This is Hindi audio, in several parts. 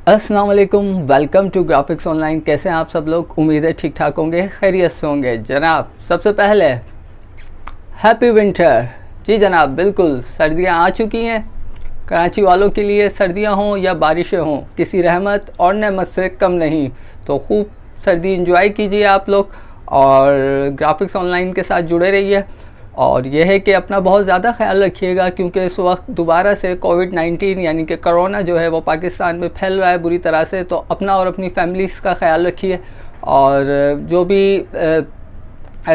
अस्सलाम वालेकुम, वेलकम टू ग्राफिक्स ऑनलाइन। कैसे हैं आप सब लोग? उम्मीद है ठीक ठाक होंगे, खैरियत से होंगे। जनाब सबसे पहले हैप्पी विंटर। जी जनाब, बिल्कुल सर्दियां आ चुकी हैं। कराची वालों के लिए सर्दियां हों या बारिशें हों, किसी रहमत और नेमत से कम नहीं। तो खूब सर्दी इंजॉय कीजिए आप लोग और ग्राफिक्स ऑनलाइन के साथ जुड़े रहिए। और यह है कि अपना बहुत ज़्यादा ख्याल रखिएगा, क्योंकि इस वक्त दोबारा से कोविड-19 यानी कि कोरोना जो है वो पाकिस्तान में फैल रहा है बुरी तरह से। तो अपना और अपनी फैमिलीज़ का ख्याल रखिए और जो भी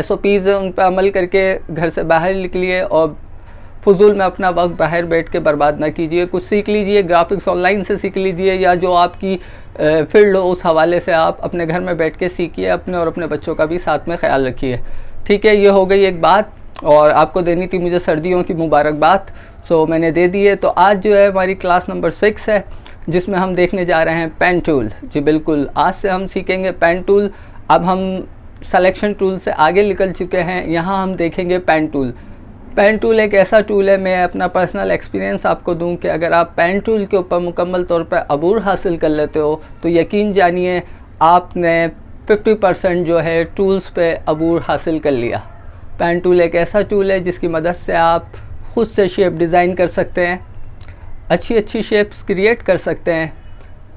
SOPs हैं उन पर अमल करके घर से बाहर निकलिए और फजूल में अपना वक्त बाहर बैठ के बर्बाद ना कीजिए। कुछ सीख लीजिए, ग्राफिक्स ऑनलाइन से सीख लीजिए या जो आपकी फील्ड हो उस हवाले से आप अपने घर में बैठ के सीखिए। अपने और अपने बच्चों का भी साथ में ख्याल रखिए। ठीक है, ये हो गई एक बात। और आपको देनी थी मुझे सर्दियों की मुबारकबाद, सो मैंने दे दी है। तो आज जो है हमारी क्लास नंबर 6 है, जिसमें हम देखने जा रहे हैं पेन टूल। जी बिल्कुल, आज से हम सीखेंगे पेन टूल। अब हम सिलेक्शन टूल से आगे निकल चुके हैं, यहाँ हम देखेंगे पेन टूल। पेन टूल एक ऐसा टूल है, मैं अपना पर्सनल एक्सपीरियंस आपको दूं कि अगर आप पेन टूल के ऊपर मुकम्मल तौर पर अबूर हासिल कर लेते हो तो यकीन जानिए आपने 50% जो है टूल्स पे अबूर हासिल कर लिया। पेन टूल एक ऐसा टूल है जिसकी मदद से आप ख़ुद से शेप डिज़ाइन कर सकते हैं, अच्छी अच्छी शेप्स क्रिएट कर सकते हैं।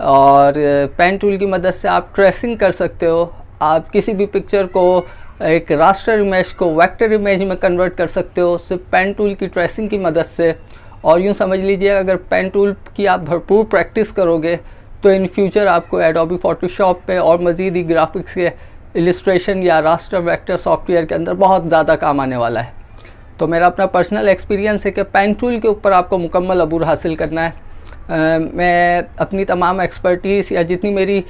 और पेन टूल की मदद से आप ट्रेसिंग कर सकते हो। आप किसी भी पिक्चर को एक रास्टर इमेज को वेक्टर इमेज में कन्वर्ट कर सकते हो सिर्फ पेन टूल की ट्रेसिंग की मदद से। और यूँ समझ लीजिए अगर पेन टूल की आप भरपूर प्रैक्टिस करोगे तो इन फ्यूचर आपको एडोबी फोटोशॉप पे और मज़ीद ही ग्राफिक्स के इलिस्ट्रेशन या रास्टर वेक्टर सॉफ्टवेयर के अंदर बहुत ज़्यादा काम आने वाला है। तो मेरा अपना पर्सनल एक्सपीरियंस है कि पेन टूल के ऊपर आपको मुकम्मल अबूर हासिल करना है। मैं अपनी तमाम एक्सपर्टीज़ या जितनी मेरी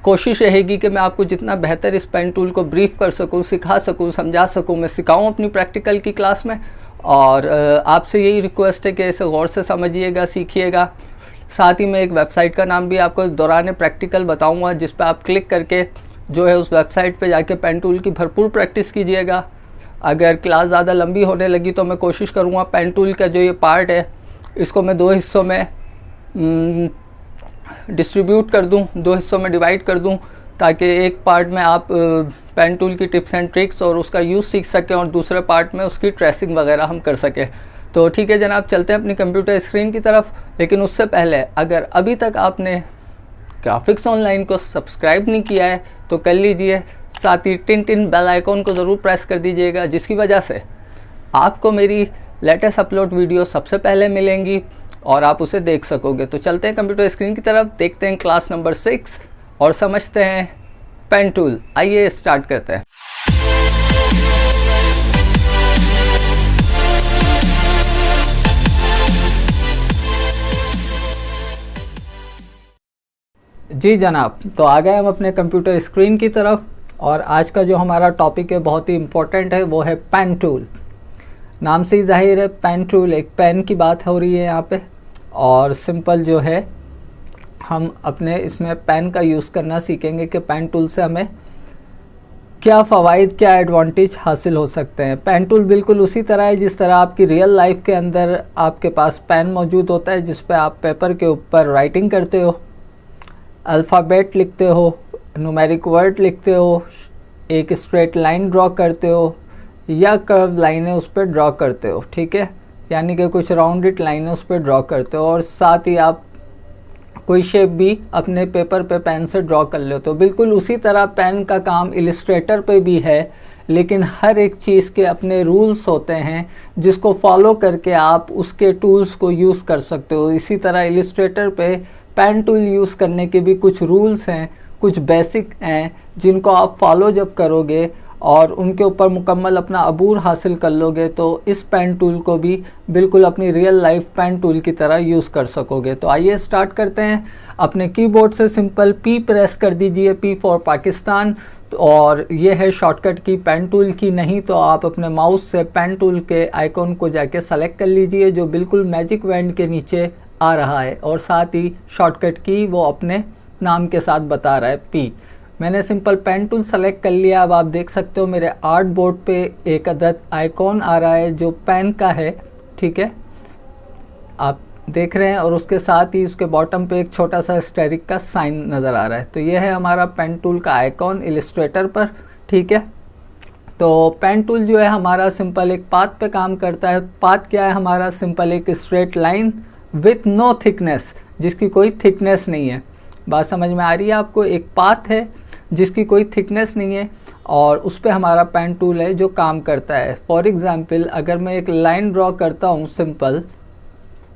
कोशिश रहेगी कि मैं आपको जितना बेहतर इस पेन टूल को ब्रीफ कर सकूं, सिखा सकूं, समझा सकूं, मैं सिखाऊं अपनी प्रैक्टिकल की क्लास में। और आपसे यही रिक्वेस्ट है कि इसे गौर से समझिएगा, सीखिएगा। साथ ही मैं एक वेबसाइट का नाम भी आपको दौरान प्रैक्टिकल बताऊँगा, जिस पर आप क्लिक करके जो है उस वेबसाइट पे जाके पेन टूल की भरपूर प्रैक्टिस कीजिएगा। अगर क्लास ज़्यादा लंबी होने लगी तो मैं कोशिश करूँगा पेन टूल का जो ये पार्ट है इसको मैं 2 हिस्सों में डिस्ट्रीब्यूट कर दूँ, 2 हिस्सों में डिवाइड कर दूँ, ताकि एक पार्ट में आप पेन टूल की टिप्स एंड ट्रिक्स और उसका यूज़ सीख सकें और दूसरे पार्ट में उसकी ट्रेसिंग वगैरह हम कर सकें। तो ठीक है जनाब, चलते हैं अपनी कंप्यूटर स्क्रीन की तरफ। लेकिन उससे पहले अगर अभी तक आपने ग्राफिक्स ऑनलाइन को सब्सक्राइब नहीं किया है तो कर लीजिए। साथ ही टिन बेल आइकॉन को ज़रूर प्रेस कर दीजिएगा, जिसकी वजह से आपको मेरी लेटेस्ट अपलोड वीडियो सबसे पहले मिलेंगी और आप उसे देख सकोगे। तो चलते हैं कंप्यूटर स्क्रीन की तरफ, देखते हैं क्लास नंबर 6 और समझते हैं पेन टूल। आइए स्टार्ट करते हैं। जी जनाब, तो आ गए हम अपने कंप्यूटर स्क्रीन की तरफ और आज का जो हमारा टॉपिक है बहुत ही इम्पोर्टेंट है, वो है पेन टूल। नाम से ही जाहिर है पेन टूल, एक पेन की बात हो रही है यहाँ पे। और सिंपल जो है हम अपने इसमें पेन का यूज़ करना सीखेंगे कि पेन टूल से हमें क्या फ़वाइद, क्या एडवांटेज हासिल हो सकते हैं। पेन टूल बिल्कुल उसी तरह है जिस तरह आपकी रियल लाइफ के अंदर आपके पास पेन मौजूद होता है, जिस पर आप पेपर के ऊपर राइटिंग करते हो, अल्फ़ाबेट लिखते हो, न्यूमेरिक वर्ड लिखते हो, एक स्ट्रेट लाइन ड्रॉ करते हो या कर्व लाइनें उस पर ड्रॉ करते हो। ठीक है, यानी कि कुछ राउंडेड लाइनें उस पर ड्रॉ करते हो और साथ ही आप कोई शेप भी अपने पेपर पे पेन से ड्रॉ कर लेते हो। बिल्कुल उसी तरह पेन का काम इलिस्ट्रेटर पे भी है, लेकिन हर एक चीज़ के अपने रूल्स होते हैं जिसको फॉलो करके आप उसके टूल्स को यूज़ कर सकते हो। इसी तरह इलिस्ट्रेटर पे पेन टूल यूज़ करने के भी कुछ रूल्स हैं, कुछ बेसिक हैं, जिनको आप फॉलो जब करोगे और उनके ऊपर मुकम्मल अपना अबूर हासिल कर लोगे तो इस पेन टूल को भी बिल्कुल अपनी रियल लाइफ पेन टूल की तरह यूज़ कर सकोगे। तो आइए स्टार्ट करते हैं। अपने कीबोर्ड से सिंपल P प्रेस कर दीजिए, P फॉर पाकिस्तान। और ये है शॉर्टकट की पेन टूल की। नहीं तो आप अपने माउस से पेन टूल के आइकॉन को जाके सेलेक्ट कर लीजिए, जो बिल्कुल मैजिक बैंड के नीचे आ रहा है और साथ ही शॉर्टकट की वो अपने नाम के साथ बता रहा है P। मैंने सिंपल पेन टूल सेलेक्ट कर लिया। अब आप देख सकते हो मेरे आर्ट बोर्ड पे एक अदद आइकॉन आ रहा है जो पेन का है। ठीक है, आप देख रहे हैं और उसके साथ ही उसके बॉटम पे एक छोटा सा एस्टेरिक का साइन नज़र आ रहा है। तो ये है हमारा पेन टूल का आइकॉन इलस्ट्रेटर पर, ठीक है। तो पेन टूल जो है हमारा सिंपल एक पाथ पे काम करता है। पाथ क्या है हमारा? सिंपल एक straight line with no thickness, जिसकी कोई थिकनेस नहीं है। बात समझ में आ रही है आपको? एक पाथ है जिसकी कोई थिकनेस नहीं है और उस पर हमारा पेन टूल है जो काम करता है। फॉर एग्ज़ाम्पल अगर मैं एक लाइन ड्रॉ करता हूँ सिंपल,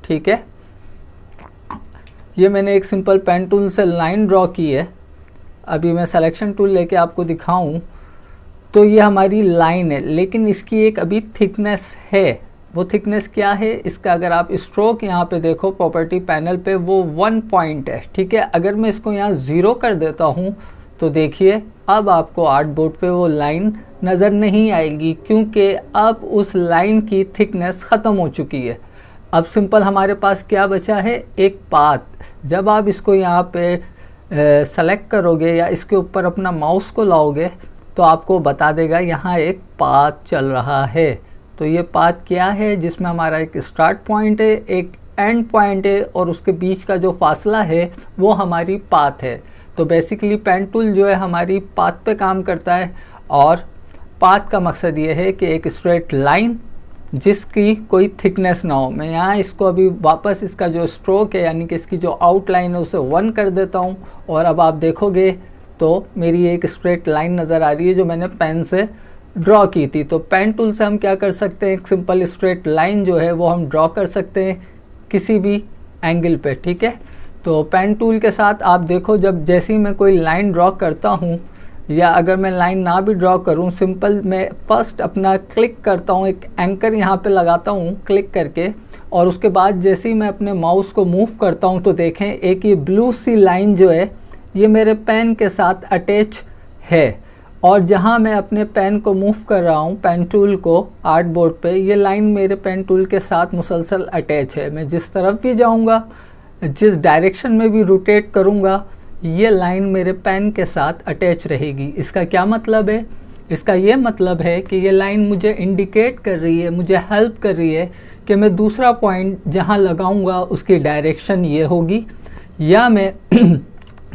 ठीक है, ये मैंने एक सिंपल पेन टूल से लाइन ड्रॉ की है। अभी मैं सिलेक्शन टूल लेके आपको दिखाऊं तो ये हमारी लाइन है, लेकिन इसकी एक अभी थिकनेस है। वो थिकनेस क्या है इसका? अगर आप स्ट्रोक यहाँ पे देखो प्रॉपर्टी पैनल पे, वो 1 पॉइंट है, ठीक है। अगर मैं इसको यहाँ 0 कर देता हूँ तो देखिए अब आपको आर्टबोर्ड पे वो लाइन नज़र नहीं आएगी, क्योंकि अब उस लाइन की थिकनेस ख़त्म हो चुकी है। अब सिंपल हमारे पास क्या बचा है? एक पाथ। जब आप इसको यहाँ पे सेलेक्ट करोगे या इसके ऊपर अपना माउस को लाओगे तो आपको बता देगा यहाँ एक पाथ चल रहा है। तो ये पाथ क्या है? जिसमें हमारा एक स्टार्ट पॉइंट है, एक एंड पॉइंट है और उसके बीच का जो फासला है वो हमारी पाथ है। तो बेसिकली पेन टूल जो है हमारी पाथ पे काम करता है और पाथ का मकसद ये है कि एक स्ट्रेट लाइन जिसकी कोई थिकनेस ना हो। मैं यहाँ इसको अभी वापस इसका जो स्ट्रोक है यानी कि इसकी जो आउटलाइन है उसे 1 कर देता हूँ और अब आप देखोगे तो मेरी एक स्ट्रेट लाइन नज़र आ रही है जो मैंने पेन से ड्रॉ की थी। तो पेन टूल से हम क्या कर सकते हैं? एक सिंपल स्ट्रेट लाइन जो है वो हम ड्रॉ कर सकते हैं किसी भी एंगल पे, ठीक है। तो पेन टूल के साथ आप देखो जब जैसे ही मैं कोई लाइन ड्रॉ करता हूँ या अगर मैं लाइन ना भी ड्रॉ करूँ, सिंपल मैं फर्स्ट अपना क्लिक करता हूँ, एक एंकर यहाँ पे लगाता हूँ क्लिक करके, और उसके बाद जैसे ही मैं अपने माउस को मूव करता हूँ तो देखें एक ये ब्लू सी लाइन जो है ये मेरे पेन के साथ अटैच है। और जहाँ मैं अपने पेन को मूव कर रहा हूँ, पेन टूल को आर्टबोर्ड पे, ये लाइन मेरे पेन टूल के साथ मुसलसल अटैच है। मैं जिस तरफ भी जाऊँगा, जिस डायरेक्शन में भी रोटेट करूँगा, ये लाइन मेरे पेन के साथ अटैच रहेगी। इसका क्या मतलब है? इसका ये मतलब है कि ये लाइन मुझे इंडिकेट कर रही है, मुझे हेल्प कर रही है कि मैं दूसरा पॉइंट जहाँ लगाऊंगा उसकी डायरेक्शन ये होगी, या मैं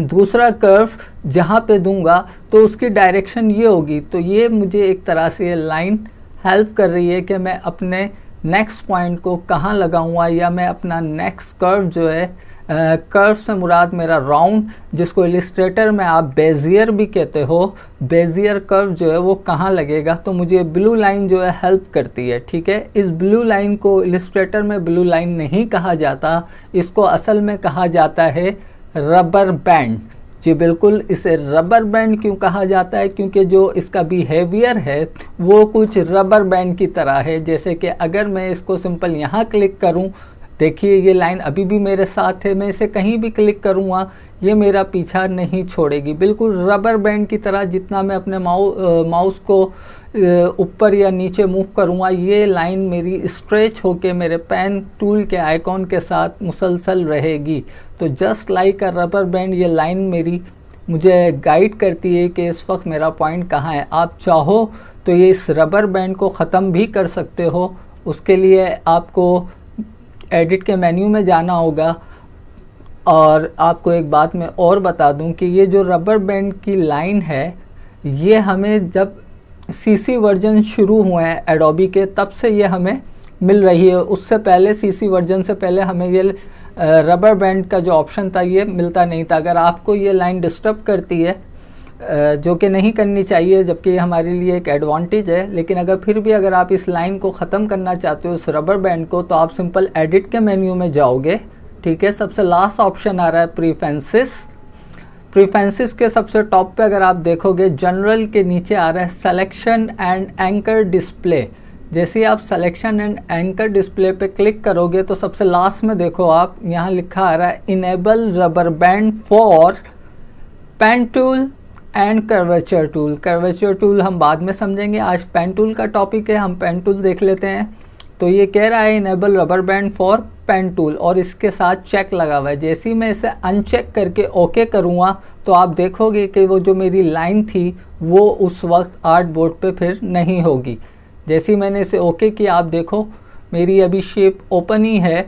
दूसरा कर्व जहाँ पे दूंगा तो उसकी डायरेक्शन ये होगी। तो ये मुझे एक तरह से ये लाइन हेल्प कर रही है कि मैं अपने नेक्स्ट पॉइंट को कहाँ लगाऊंगा, या मैं अपना नेक्स्ट कर्व जो है, कर्व से मुराद मेरा राउंड, जिसको इलिस्ट्रेटर में आप बेजियर भी कहते हो, बेजियर कर्व जो है वो कहाँ लगेगा। तो मुझे ब्लू लाइन जो है हेल्प करती है, ठीक है। इस ब्लू लाइन को इलिस्ट्रेटर में ब्लू लाइन नहीं कहा जाता, इसको असल में कहा जाता है रबर बैंड। जी बिल्कुल, इसे रबर बैंड क्यों कहा जाता है? क्योंकि जो इसका बिहेवियर है वो कुछ रबर बैंड की तरह है। जैसे कि अगर मैं इसको सिंपल यहाँ क्लिक करूँ, देखिए ये लाइन अभी भी मेरे साथ है, मैं इसे कहीं भी क्लिक करूँगा ये मेरा पीछा नहीं छोड़ेगी, बिल्कुल रबर बैंड की तरह। जितना मैं अपने माउस को ऊपर या नीचे मूव करूँगा ये लाइन मेरी स्ट्रेच होके मेरे पेन टूल के आइकॉन के साथ मुसलसल रहेगी। तो जस्ट लाइक अ रबर बैंड ये लाइन मेरी मुझे गाइड करती है कि इस वक्त मेरा पॉइंट कहाँ है। आप चाहो तो ये इस रबर बैंड को ख़त्म भी कर सकते हो। उसके लिए आपको एडिट के मेन्यू में जाना होगा। और आपको एक बात मैं और बता दूं कि ये जो रबर बैंड की लाइन है ये हमें जब सीसी वर्जन शुरू हुए हैं एडोबी के तब से ये हमें मिल रही है। उससे पहले सीसी वर्जन से पहले हमें ये रबर बैंड का जो ऑप्शन था ये मिलता नहीं था। अगर आपको ये लाइन डिस्टर्ब करती है, जो कि नहीं करनी चाहिए, जबकि ये हमारे लिए एक एडवांटेज है, लेकिन अगर फिर भी अगर आप इस लाइन को ख़त्म करना चाहते हो इस रबर बैंड को, तो आप सिंपल एडिट के मेन्यू में जाओगे, ठीक है। सबसे लास्ट ऑप्शन आ रहा है प्रीफेंसिस। प्रीफेंसिस के सबसे टॉप पे अगर आप देखोगे जनरल के नीचे आ रहा है सिलेक्शन एंड एंकर डिस्प्ले। जैसे ही आप सिलेक्शन एंड एंकर डिस्प्ले पे क्लिक करोगे तो सबसे लास्ट में देखो आप यहाँ लिखा आ रहा है enable rubber band for pen tool and curvature tool. Curvature tool हम बाद में समझेंगे, आज पेन टूल का टॉपिक है, हम पेन टूल देख लेते हैं। तो ये कह रहा है enable rubber band for pen tool और इसके साथ चेक लगा हुआ है। जैसे ही मैं इसे अनचेक करके ओके करूँगा तो आप देखोगे कि वो जो मेरी लाइन थी वो उस वक्त आर्ट बोर्ड पे फिर नहीं होगी। जैसे ही मैंने इसे ओके किया आप देखो मेरी अभी शेप ओपन ही है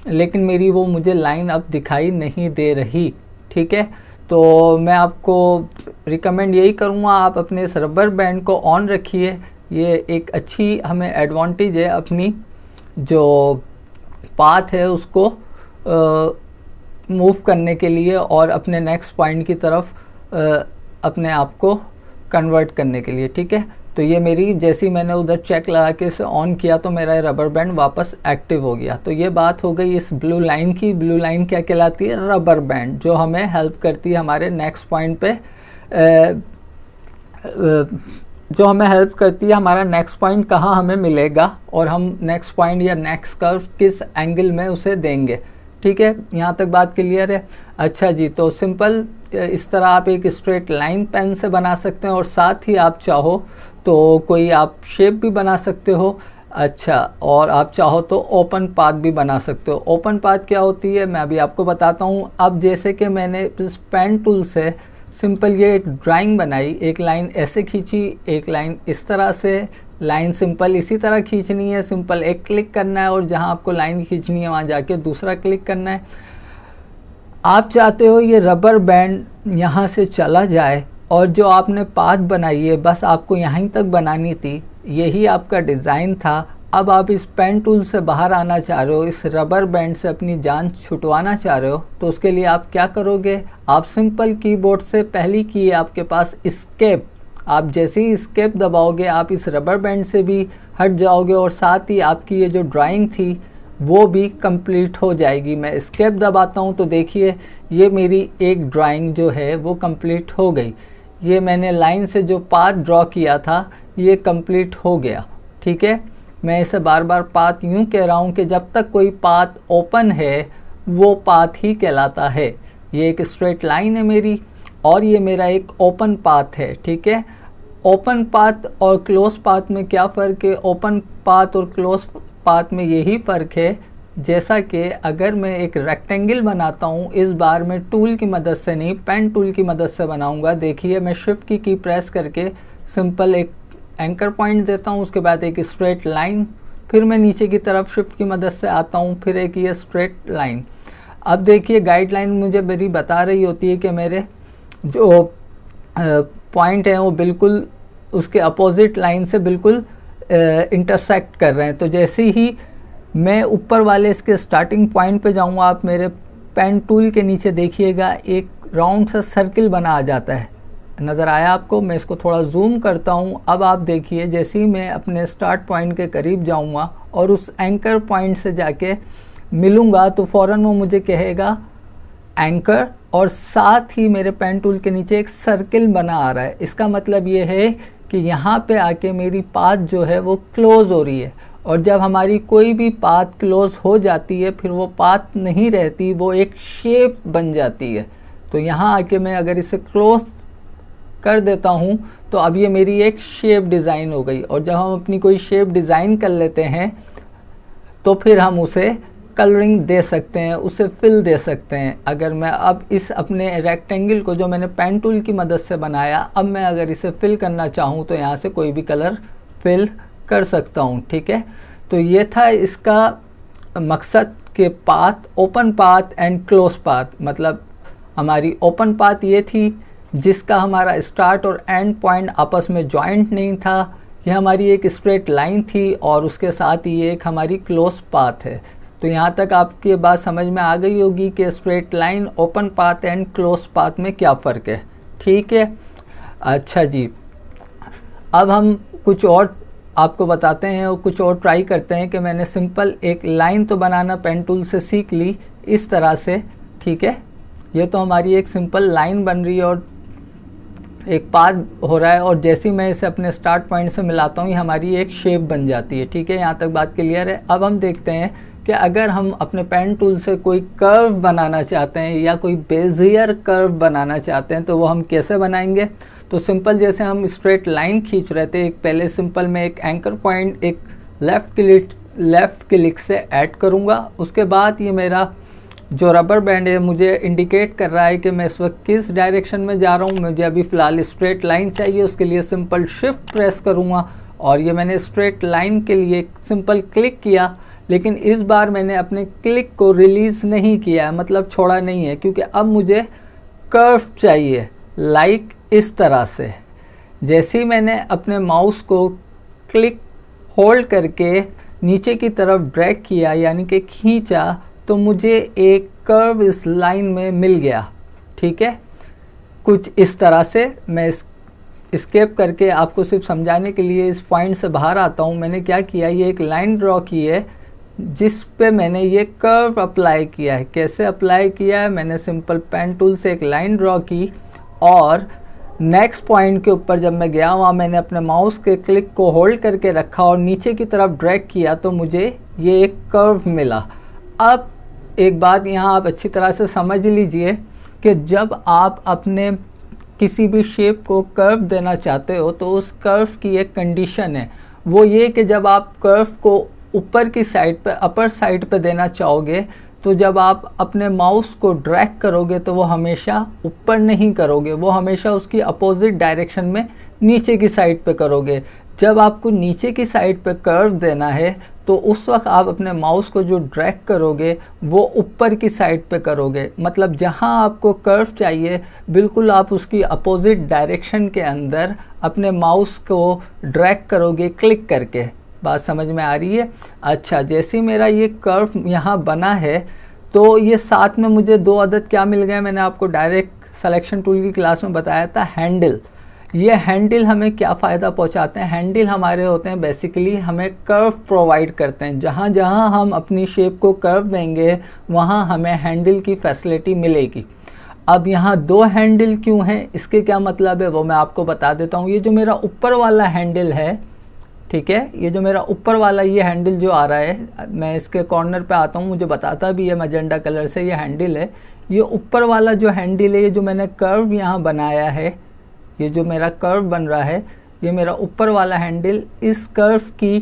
लेकिन मेरी वो मुझे लाइन अब दिखाई नहीं दे रही। ठीक है, तो मैं आपको रिकमेंड यही करूँगा, आप अपने इस रबर बैंड को ऑन रखिए। ये एक अच्छी हमें एडवांटेज है अपनी जो पाथ है उसको मूव करने के लिए और अपने नेक्स्ट पॉइंट की तरफ अपने आप को कन्वर्ट करने के लिए। ठीक है, तो ये मेरी जैसे ही मैंने उधर चेक लगा के इसे ऑन किया तो मेरा रबर बैंड वापस एक्टिव हो गया। तो ये बात हो गई इस ब्लू लाइन की। ब्लू लाइन क्या कहलाती है? रबर बैंड, जो हमें हेल्प करती है हमारे नेक्स्ट पॉइंट पे जो हमें हेल्प करती है हमारा नेक्स्ट पॉइंट कहाँ हमें मिलेगा और हम नेक्स्ट पॉइंट या नेक्स्ट कर्व किस एंगल में उसे देंगे। ठीक है, यहाँ तक बात क्लियर है? अच्छा जी, तो सिंपल इस तरह आप एक स्ट्रेट लाइन पेन से बना सकते हैं और साथ ही आप चाहो तो कोई आप शेप भी बना सकते हो। अच्छा, और आप चाहो तो ओपन पाथ भी बना सकते हो। ओपन पाथ क्या होती है मैं अभी आपको बताता हूँ। अब जैसे कि मैंने इस पेन टूल से सिंपल ये एक ड्राइंग बनाई, एक लाइन ऐसे खींची, एक लाइन इस तरह से, लाइन सिंपल इसी तरह खींचनी है। सिंपल एक क्लिक करना है और जहाँ आपको लाइन खींचनी है वहाँ जाके दूसरा क्लिक करना है। आप चाहते हो ये रबर बैंड यहाँ से चला जाए और जो आपने पाथ बनाई है बस आपको यहीं तक बनानी थी, यही आपका डिज़ाइन था। अब आप इस पेन टूल से बाहर आना चाह रहे हो, इस रबर बैंड से अपनी जान छुटवाना चाह रहे हो, तो उसके लिए आप क्या करोगे? आप सिंपल कीबोर्ड से पहली की है आपके पास एस्केप। आप जैसे ही एस्केप दबाओगे आप इस रबर बैंड से भी हट जाओगे और साथ ही आपकी ये जो ड्राइंग थी वो भी कंप्लीट हो जाएगी। मैं एस्केप दबाता हूँ तो देखिए ये मेरी एक ड्राइंग जो है वो कंप्लीट हो गई। ये मैंने लाइन से जो पाथ ड्रॉ किया था ये कंप्लीट हो गया। ठीक है, मैं इसे बार बार पाथ यूँ कह रहा हूँ कि जब तक कोई पाथ ओपन है वो पाथ ही कहलाता है। ये एक स्ट्रेट लाइन है मेरी और ये मेरा एक ओपन पाथ है। ठीक है, ओपन पाथ और क्लोज पाथ में क्या फ़र्क है? ओपन पाथ और क्लोज पाथ में यही फ़र्क है जैसा कि अगर मैं एक रेक्टेंगल बनाता हूँ, इस बार मैं टूल की मदद से नहीं पेन टूल की मदद से बनाऊँगा। देखिए मैं शिफ्ट की प्रेस करके सिंपल एक एंकर पॉइंट देता हूँ, उसके बाद एक स्ट्रेट लाइन, फिर मैं नीचे की तरफ शिफ्ट की मदद से आता हूँ, फिर एक ये स्ट्रेट लाइन। अब देखिए गाइडलाइन मुझे मेरी बता रही होती है कि मेरे जो पॉइंट हैं वो बिल्कुल उसके अपोजिट लाइन से बिल्कुल इंटरसेक्ट कर रहे हैं। तो जैसे ही मैं ऊपर वाले इसके स्टार्टिंग पॉइंट पे जाऊंगा, आप मेरे पेन टूल के नीचे देखिएगा एक राउंड सा सर्किल बना आ जाता है। नज़र आया आपको? मैं इसको थोड़ा जूम करता हूँ। अब आप देखिए जैसे ही मैं अपने स्टार्ट पॉइंट के करीब जाऊँगा और उस एंकर पॉइंट से जाके मिलूँगा तो फ़ौरन वो मुझे कहेगा एंकर, और साथ ही मेरे पेन टूल के नीचे एक सर्किल बना आ रहा है। इसका मतलब ये है कि यहाँ पे आके मेरी पाथ जो है वो क्लोज़ हो रही है। और जब हमारी कोई भी पाथ क्लोज़ हो जाती है फिर वो पाथ नहीं रहती, वो एक शेप बन जाती है। तो यहाँ आके मैं अगर इसे क्लोज कर देता हूँ तो अब ये मेरी एक शेप डिज़ाइन हो गई। और जब हम अपनी कोई शेप डिज़ाइन कर लेते हैं तो फिर हम उसे कलरिंग दे सकते हैं, उसे फिल दे सकते हैं। अगर मैं अब इस अपने रेक्टेंगल को जो मैंने पेन टूल की मदद से बनाया, अब मैं अगर इसे फिल करना चाहूँ तो यहाँ से कोई भी कलर फिल कर सकता हूँ। ठीक है, तो ये था इसका मकसद के path, open path and close path. मतलब हमारी ओपन पाथ ये थी जिसका हमारा स्टार्ट और एंड पॉइंट आपस में जॉइंट नहीं था, ये हमारी एक स्ट्रेट लाइन थी और उसके साथ ही एक हमारी क्लोज पाथ है। तो यहाँ तक आपकी बात समझ में आ गई होगी कि straight line, open path and close path में क्या फ़र्क है। ठीक है, अच्छा जी, अब हम कुछ और आपको बताते हैं और कुछ और ट्राई करते हैं कि मैंने सिंपल एक लाइन तो बनाना पेन टूल से सीख ली इस तरह से। ठीक है, ये तो हमारी एक सिंपल लाइन बन रही है और एक पाथ हो रहा है, और जैसे ही मैं इसे अपने स्टार्ट पॉइंट से मिलाता हूँ ये हमारी एक शेप बन जाती है। ठीक है, यहाँ तक बात क्लियर है। अब हम देखते हैं कि अगर हम अपने पेन टूल से कोई कर्व बनाना चाहते हैं या कोई बेजियर कर्व बनाना चाहते हैं तो वो हम कैसे बनाएंगे। तो सिंपल जैसे हम स्ट्रेट लाइन खींच रहे थे, एक पहले सिंपल मैं एक एंकर पॉइंट एक लेफ़्ट क्लिक से ऐड करूँगा। उसके बाद ये मेरा जो रबर बैंड है मुझे इंडिकेट कर रहा है कि मैं इस वक्त किस डायरेक्शन में जा रहा हूँ। मुझे अभी फ़िलहाल स्ट्रेट लाइन चाहिए, उसके लिए सिंपल शिफ्ट प्रेस करूँगा और ये मैंने स्ट्रेट लाइन के लिए सिंपल क्लिक किया, लेकिन इस बार मैंने अपने क्लिक को रिलीज़ नहीं किया है, मतलब छोड़ा नहीं है, क्योंकि अब मुझे कर्व चाहिए लाइक इस तरह से। जैसे ही मैंने अपने माउस को क्लिक होल्ड करके नीचे की तरफ ड्रैग किया यानी कि खींचा, तो मुझे एक कर्व इस लाइन में मिल गया। ठीक है, कुछ इस तरह से। मैं एस्केप करके आपको सिर्फ समझाने के लिए इस पॉइंट से बाहर आता हूँ। मैंने क्या किया, ये एक लाइन ड्रॉ की है जिस पे मैंने ये कर्व अप्लाई किया है। कैसे अप्लाई किया है, मैंने सिंपल पेन टूल से एक लाइन ड्रॉ की और नेक्स्ट पॉइंट के ऊपर जब मैं गया वहाँ मैंने अपने माउस के क्लिक को होल्ड करके रखा और नीचे की तरफ ड्रैग किया, तो मुझे ये एक कर्व मिला। अब एक बात यहाँ आप अच्छी तरह से समझ लीजिए कि जब आप अपने किसी भी शेप को कर्व देना चाहते हो तो उस कर्व की एक कंडीशन है, वो ये कि जब आप कर्व को ऊपर की साइड पे, अपर साइड पे देना चाहोगे, तो जब आप अपने माउस को ड्रैग करोगे तो वो हमेशा ऊपर नहीं करोगे, वो हमेशा उसकी अपोजिट डायरेक्शन में नीचे की साइड पे करोगे। जब आपको नीचे की साइड पे कर्व देना है तो उस वक्त आप अपने माउस को जो ड्रैग करोगे वो ऊपर की साइड पे करोगे। मतलब जहां आपको कर्व चाहिए बिल्कुल आप उसकी अपोजिट डायरेक्शन के अंदर अपने माउस को ड्रैग करोगे क्लिक करके। बात समझ में आ रही है? अच्छा, जैसे ही मेरा ये कर्व यहाँ बना है तो ये साथ में मुझे दो अदद क्या मिल गए, मैंने आपको डायरेक्ट सिलेक्शन टूल की क्लास में बताया था, हैंडल। ये हैंडल हमें क्या फ़ायदा पहुंचाते हैं? हैंडल हमारे होते हैं बेसिकली हमें कर्व प्रोवाइड करते हैं। जहाँ जहाँ हम अपनी शेप को कर्व देंगे वहाँ हमें हैंडल की फैसिलिटी मिलेगी। अब यहाँ दो हैंडल क्यों हैं, इसके क्या मतलब है वो मैं आपको बता देता हूँ। ये जो मेरा ऊपर वाला हैंडल है, ठीक है, ये जो मेरा ऊपर वाला ये हैंडल जो आ रहा है, मैं इसके कॉर्नर पे आता हूँ, मुझे बताता भी है मैजेंडा कलर से ये हैंडल है। ये ऊपर वाला जो हैंडल है, ये जो मैंने कर्व यहाँ बनाया है, ये जो मेरा कर्व बन रहा है, ये मेरा ऊपर वाला हैंडल, इस कर्व की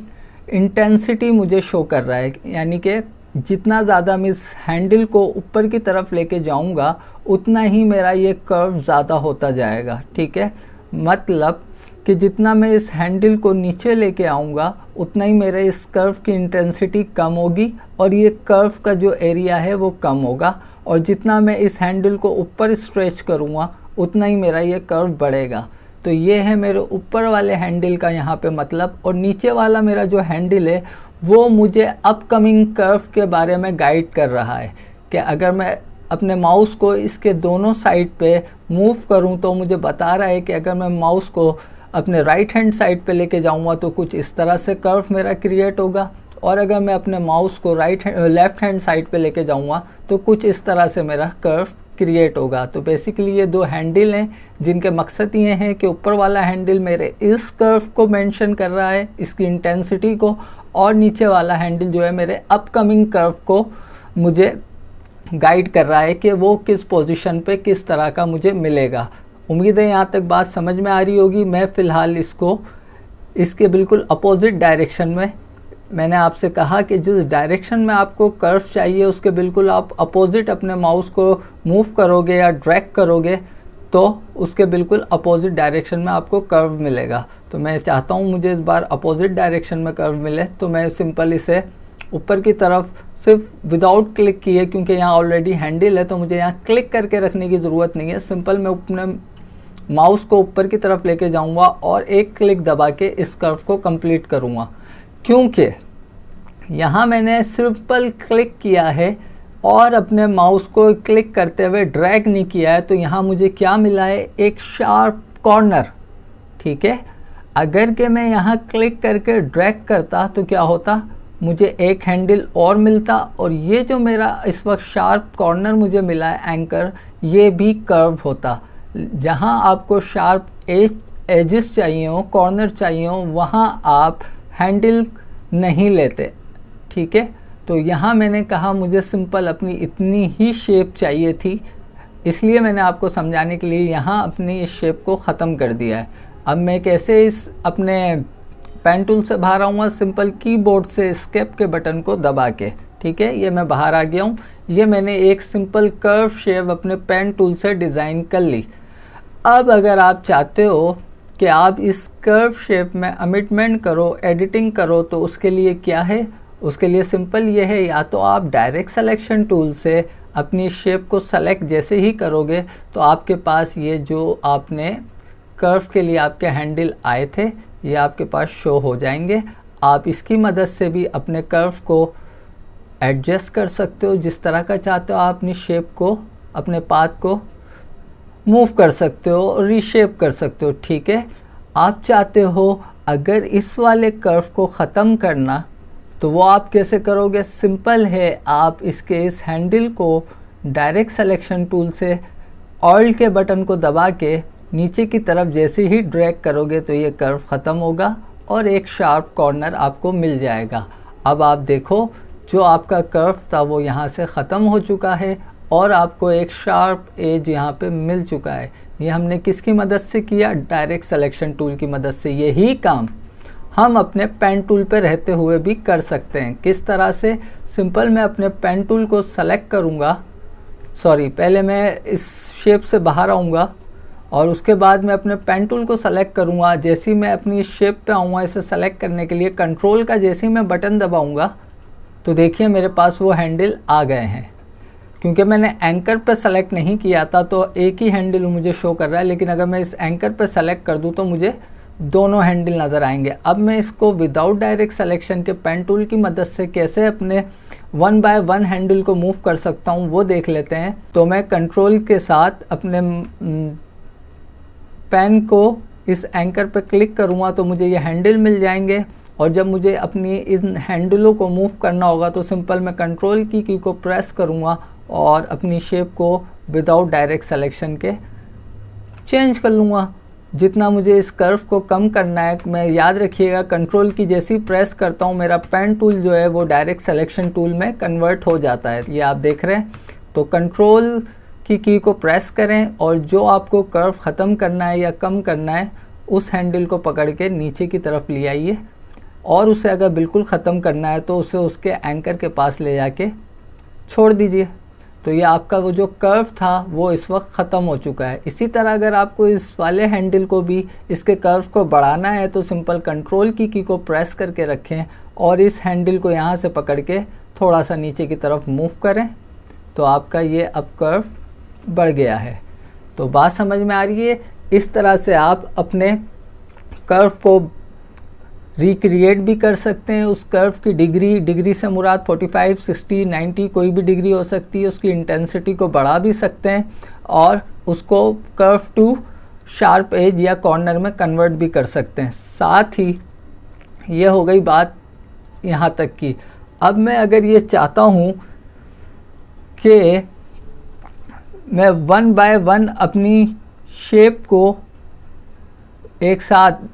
इंटेंसिटी मुझे शो कर रहा है। यानी कि जितना ज़्यादा मैं इस हैंडल को ऊपर की तरफ लेके जाऊंगा उतना ही मेरा ये कर्व ज़्यादा होता जाएगा। ठीक है, मतलब कि जितना मैं इस हैंडल को नीचे लेके आऊँगा उतना ही मेरे इस कर्व की इंटेंसिटी कम होगी और ये कर्व का जो एरिया है वो कम होगा। और जितना मैं इस हैंडल को ऊपर स्ट्रेच करूँगा उतना ही मेरा ये कर्व बढ़ेगा। तो ये है मेरे ऊपर वाले हैंडल का यहाँ पे मतलब। और नीचे वाला मेरा जो हैंडल है वो मुझे अपकमिंग कर्व के बारे में गाइड कर रहा है कि अगर मैं अपने माउस को इसके दोनों साइड पे मूव करूं तो मुझे बता रहा है कि अगर मैं माउस को अपने राइट हैंड साइड पे लेके जाऊंगा तो कुछ इस तरह से कर्व मेरा क्रिएट होगा, और अगर मैं अपने माउस को लेफ्ट हैंड साइड पे लेके जाऊंगा तो कुछ इस तरह से मेरा कर्व क्रिएट होगा। तो बेसिकली ये दो हैंडल हैं जिनके मकसद ये हैं कि ऊपर वाला हैंडल मेरे इस कर्व को मेंशन कर रहा है, इसकी इंटेंसिटी को, और नीचे वाला हैंडल जो है मेरे अपकमिंग कर्व को मुझे गाइड कर रहा है कि वो किस पोजीशन पे किस तरह का मुझे मिलेगा। उम्मीद है यहाँ तक बात समझ में आ रही होगी। मैं फ़िलहाल इसको इसके बिल्कुल अपोजिट डायरेक्शन में, मैंने आपसे कहा कि जिस डायरेक्शन में आपको कर्व चाहिए उसके बिल्कुल आप अपोजिट अपने माउस को मूव करोगे या ड्रैग करोगे तो उसके बिल्कुल अपोजिट डायरेक्शन में आपको कर्व मिलेगा। तो मैं चाहता हूँ मुझे इस बार अपोजिट डायरेक्शन में कर्व मिले, तो मैं सिंपल इसे ऊपर की तरफ सिर्फ विदाउट क्लिक किए, क्योंकि यहाँ ऑलरेडी हैंडल है तो मुझे यहाँ क्लिक करके रखने की ज़रूरत नहीं है। सिंपल मैं अपने माउस को ऊपर की तरफ लेके जाऊँगा और एक क्लिक दबा के इस कर्व को कंप्लीट करूँगा। क्योंकि यहाँ मैंने सिंपल क्लिक किया है और अपने माउस को क्लिक करते हुए ड्रैग नहीं किया है, तो यहाँ मुझे क्या मिला है, एक शार्प कॉर्नर। ठीक है, अगर के मैं यहाँ क्लिक करके ड्रैग करता तो क्या होता, मुझे एक हैंडल और मिलता और ये जो मेरा इस वक्त शार्प कॉर्नर मुझे मिला है एंकर, ये भी कर्व होता। जहाँ आपको शार्प एजेस चाहिए हो, कॉर्नर चाहिए हो, वहाँ आप हैंडल नहीं लेते। ठीक है, तो यहाँ मैंने कहा मुझे सिंपल अपनी इतनी ही शेप चाहिए थी, इसलिए मैंने आपको समझाने के लिए यहाँ अपनी इस शेप को ख़त्म कर दिया है। अब मैं कैसे इस अपने पेन टूल से बाहर आऊँगा, सिंपल कीबोर्ड से एस्केप के बटन को दबा के। ठीक है, ये मैं बाहर आ गया हूँ। ये मैंने एक सिंपल कर्व शेप अपने पेन टूल से डिज़ाइन कर ली। अब अगर आप चाहते हो कि आप इस कर्व शेप में अमेंडमेंट करो, एडिटिंग करो, तो उसके लिए क्या है, उसके लिए सिंपल ये है, या तो आप डायरेक्ट सिलेक्शन टूल से अपनी शेप को सेलेक्ट जैसे ही करोगे तो आपके पास ये जो आपने कर्व के लिए आपके हैंडल आए थे ये आपके पास शो हो जाएंगे। आप इसकी मदद से भी अपने कर्व को एडजस्ट कर सकते हो, जिस तरह का चाहते हो आप अपनी शेप को, अपने पाथ को मूव कर सकते हो और रीशेप कर सकते हो। ठीक है, आप चाहते हो अगर इस वाले कर्व को ख़त्म करना तो वो आप कैसे करोगे? सिंपल है, आप इसके इस हैंडल को डायरेक्ट सिलेक्शन टूल से ऑल्ट के बटन को दबा के नीचे की तरफ जैसे ही ड्रैग करोगे तो ये कर्व ख़त्म होगा और एक शार्प कॉर्नर आपको मिल जाएगा। अब आप देखो जो आपका कर्व था वो यहाँ से ख़त्म हो चुका है और आपको एक शार्प एज यहाँ पे मिल चुका है। ये हमने किसकी मदद से किया? डायरेक्ट सिलेक्शन टूल की मदद से। यही काम हम अपने पेन टूल पे रहते हुए भी कर सकते हैं। किस तरह से? सिंपल, मैं अपने पेन टूल को सेलेक्ट करूँगा, पहले मैं इस शेप से बाहर आऊँगा और उसके बाद मैं अपने पेन टूल को सेलेक्ट करूँगा। जैसे ही मैं अपनी शेप पे आऊँगा इसे सेलेक्ट करने के लिए कंट्रोल का जैसे ही मैं बटन दबाऊँगा तो देखिए मेरे पास वो हैंडल आ गए हैं। क्योंकि मैंने एंकर पे सेलेक्ट नहीं किया था तो एक ही हैंडल मुझे शो कर रहा है, लेकिन अगर मैं इस एंकर पे सेलेक्ट कर दूँ तो मुझे दोनों हैंडल नज़र आएंगे। अब मैं इसको विदाउट डायरेक्ट सिलेक्शन के पेन टूल की मदद से कैसे अपने 1 बाय 1 हैंडल को मूव कर सकता हूँ वो देख लेते हैं। तो मैं कंट्रोल के साथ अपने पेन को इस एंकर पर क्लिक करूँगा तो मुझे ये हैंडल मिल जाएंगे और जब मुझे अपनी इन हैंडलों को मूव करना होगा तो सिंपल मैं कंट्रोल की को प्रेस करूँगा और अपनी शेप को विदाउट डायरेक्ट सिलेक्शन के चेंज कर लूँगा। जितना मुझे इस कर्व को कम करना है, मैं याद रखिएगा कंट्रोल की जैसी प्रेस करता हूँ मेरा पेन टूल जो है वो डायरेक्ट सिलेक्शन टूल में कन्वर्ट हो जाता है। ये आप देख रहे हैं। तो कंट्रोल की को प्रेस करें और जो आपको कर्व ख़त्म करना है या कम करना है उस हैंडल को पकड़ के नीचे की तरफ ले आइए और उसे अगर बिल्कुल ख़त्म करना है तो उसे उसके एंकर के पास ले जाके छोड़ दीजिए। तो ये आपका वो जो कर्व था वो इस वक्त ख़त्म हो चुका है। इसी तरह अगर आपको इस वाले हैंडल को भी इसके कर्व को बढ़ाना है तो सिंपल कंट्रोल की को प्रेस करके रखें और इस हैंडल को यहाँ से पकड़ के थोड़ा सा नीचे की तरफ मूव करें तो आपका ये अब कर्व बढ़ गया है। तो बात समझ में आ रही है? इस तरह से आप अपने कर्व को रिक्रिएट भी कर सकते हैं। उस कर्व की डिग्री से मुराद 45, 60, 90 कोई भी डिग्री हो सकती है। उसकी इंटेंसिटी को बढ़ा भी सकते हैं और उसको कर्व टू शार्प एज या कॉर्नर में कन्वर्ट भी कर सकते हैं। साथ ही ये हो गई बात यहाँ तक की। अब मैं अगर ये चाहता हूँ कि मैं 1 बाय 1 अपनी शेप को एक साथ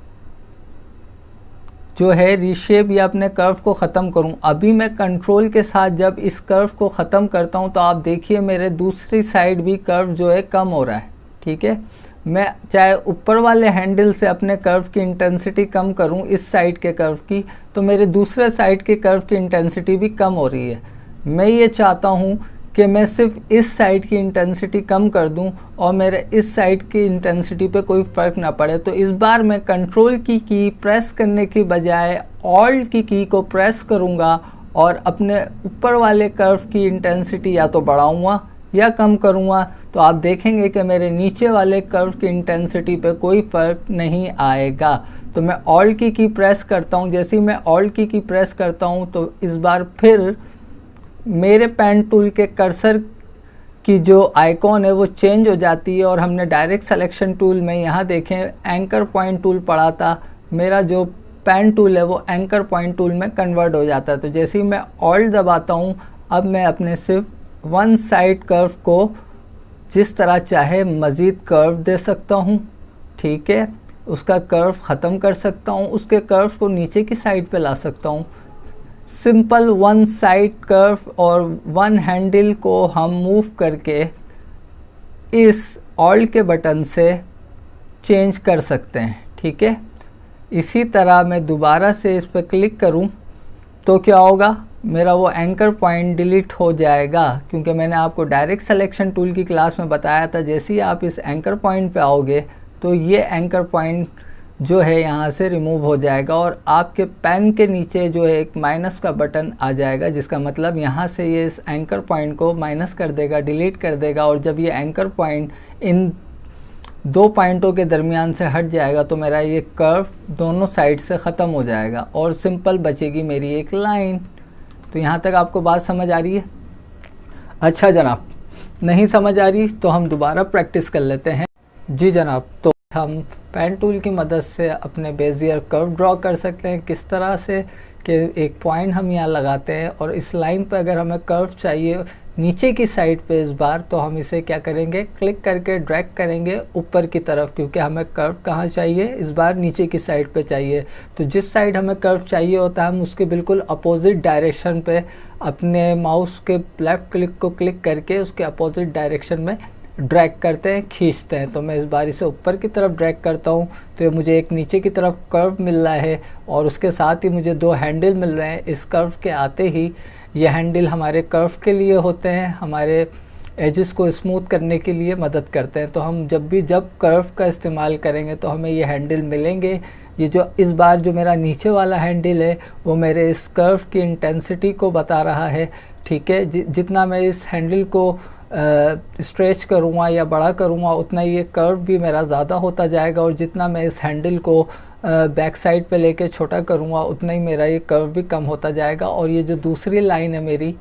जो है रीशेप या अपने कर्व को ख़त्म करूं। अभी मैं कंट्रोल के साथ जब इस कर्व को ख़त्म करता हूं तो आप देखिए मेरे दूसरी साइड भी कर्व जो है कम हो रहा है। ठीक है, मैं चाहे ऊपर वाले हैंडल से अपने कर्व की इंटेंसिटी कम करूं इस साइड के कर्व की तो मेरे दूसरे साइड के कर्व की इंटेंसिटी भी कम हो रही है। मैं ये चाहता हूं कि मैं सिर्फ इस साइड की इंटेंसिटी कम कर दूं और मेरे इस साइड की इंटेंसिटी पे कोई फ़र्क ना पड़े। तो इस बार मैं कंट्रोल की प्रेस करने की बजाय ऑल्ट की को प्रेस करूंगा और अपने ऊपर वाले कर्व की इंटेंसिटी या तो बढ़ाऊंगा या कम करूंगा। तो आप देखेंगे कि मेरे नीचे वाले कर्व की इंटेंसिटी पे कोई फ़र्क नहीं आएगा। तो मैं ऑल्ट की प्रेस करता हूँ। जैसे ही मैं ऑल्ट की प्रेस करता हूँ तो इस बार फिर मेरे पेन टूल के कर्सर की जो आइकॉन है वो चेंज हो जाती है और हमने डायरेक्ट सिलेक्शन टूल में यहाँ देखें एंकर पॉइंट टूल पड़ा था, मेरा जो पेन टूल है वो एंकर पॉइंट टूल में कन्वर्ट हो जाता है। तो जैसे ही मैं ऑल्ट दबाता हूँ अब मैं अपने सिर्फ 1 साइड कर्व को जिस तरह चाहे मज़ीद कर्व दे सकता हूँ। ठीक है, उसका कर्व ख़त्म कर सकता हूँ, उसके कर्व को नीचे की साइड पे ला सकता हूँ। सिंपल 1 साइड कर्व और 1 हैंडल को हम मूव करके इस ऑल्ट के बटन से चेंज कर सकते हैं। ठीक है, इसी तरह मैं दोबारा से इस पर क्लिक करूं तो क्या होगा, मेरा वो एंकर पॉइंट डिलीट हो जाएगा। क्योंकि मैंने आपको डायरेक्ट सिलेक्शन टूल की क्लास में बताया था जैसे ही आप इस एंकर पॉइंट पे आओगे तो ये एंकर पॉइंट जो है यहाँ से रिमूव हो जाएगा और आपके पेन के नीचे जो है एक माइनस का बटन आ जाएगा, जिसका मतलब यहाँ से ये इस एंकर पॉइंट को माइनस कर देगा, डिलीट कर देगा। और जब ये एंकर पॉइंट इन दो पॉइंटों के दरमियान से हट जाएगा तो मेरा ये कर्व दोनों साइड से ख़त्म हो जाएगा और सिंपल बचेगी मेरी एक लाइन। तो यहाँ तक आपको बात समझ आ रही है? अच्छा जनाब, नहीं समझ आ रही तो हम दोबारा प्रैक्टिस कर लेते हैं। जी जनाब, तो हम पेन टूल की मदद से अपने बेजियर कर्व ड्रॉ कर सकते हैं। किस तरह से कि एक पॉइंट हम यहाँ लगाते हैं और इस लाइन पर अगर हमें कर्व चाहिए नीचे की साइड पे इस बार, तो हम इसे क्या करेंगे, क्लिक करके ड्रैग करेंगे ऊपर की तरफ, क्योंकि हमें कर्व कहाँ चाहिए, इस बार नीचे की साइड पे चाहिए। तो जिस साइड हमें कर्व चाहिए होता है हम उसके बिल्कुल अपोजिट डायरेक्शन पे अपने माउस के लेफ़्ट क्लिक को क्लिक करके उसके अपोजिट डायरेक्शन में ड्रैग करते हैं, खींचते हैं। तो मैं इस बार इसे ऊपर की तरफ ड्रैग करता हूँ तो मुझे एक नीचे की तरफ कर्व मिल रहा है और उसके साथ ही मुझे दो हैंडल मिल रहे हैं। इस कर्व के आते ही ये हैंडल हमारे कर्व के लिए होते हैं, हमारे एजेस को स्मूथ करने के लिए मदद करते हैं। तो हम जब कर्व का इस्तेमाल करेंगे तो हमें ये हैंडल मिलेंगे। ये जो इस बार जो मेरा नीचे वाला हैंडल है वो मेरे इस कर्व की इंटेंसिटी को बता रहा है, ठीक है। जितना मैं इस हैंडल को स्ट्रेच करूँगा या बड़ा करूँगा उतना ये कर्व भी मेरा ज़्यादा होता जाएगा और जितना मैं इस हैंडल को बैक साइड पे लेके छोटा करूँगा उतना ही मेरा ये कर्व भी कम होता जाएगा। और ये जो दूसरी लाइन है मेरी,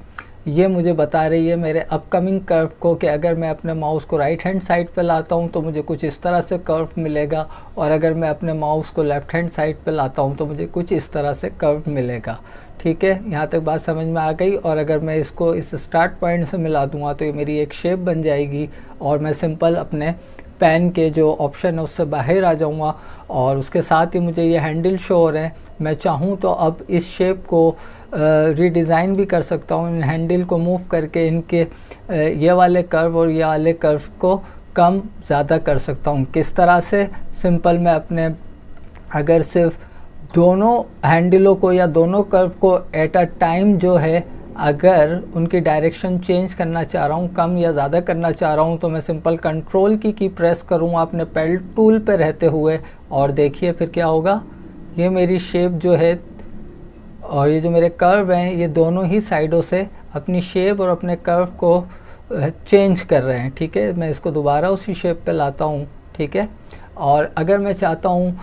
ये मुझे बता रही है मेरे अपकमिंग कर्व को कि अगर मैं अपने माउस को राइट हैंड साइड पे लाता हूँ तो मुझे कुछ इस तरह से कर्व मिलेगा और अगर मैं अपने माउस को लेफ़्ट हैंड साइड पे लाता हूँ तो मुझे कुछ इस तरह से कर्व मिलेगा, ठीक है। यहाँ तक बात समझ में आ गई। और अगर मैं इसको इस स्टार्ट पॉइंट से मिला दूँगा तो ये मेरी एक शेप बन जाएगी और मैं सिंपल अपने पेन के जो ऑप्शन है उससे बाहर आ जाऊँगा और उसके साथ ही मुझे ये हैंडल शो हो रहे हैं। मैं चाहूँ तो अब इस शेप को रीडिज़ाइन भी कर सकता हूँ, इन हैंडल को मूव करके इनके ये वाले कर्व और ये वाले कर्व को कम ज़्यादा कर सकता हूँ। किस तरह से, सिंपल मैं अपने अगर सिर्फ दोनों हैंडलों को या दोनों कर्व को एट अ टाइम जो है अगर उनकी डायरेक्शन चेंज करना चाह रहा हूँ, कम या ज़्यादा करना चाह रहा हूँ, तो मैं सिंपल कंट्रोल की प्रेस करूँगा अपने पेन टूल पे रहते हुए और देखिए फिर क्या होगा। ये मेरी शेप जो है और ये जो मेरे कर्व हैं ये दोनों ही साइडों से अपनी शेप और अपने कर्व को चेंज कर रहे हैं, ठीक है। मैं इसको दोबारा उसी शेप पे लाता हूँ, ठीक है। और अगर मैं चाहता हूँ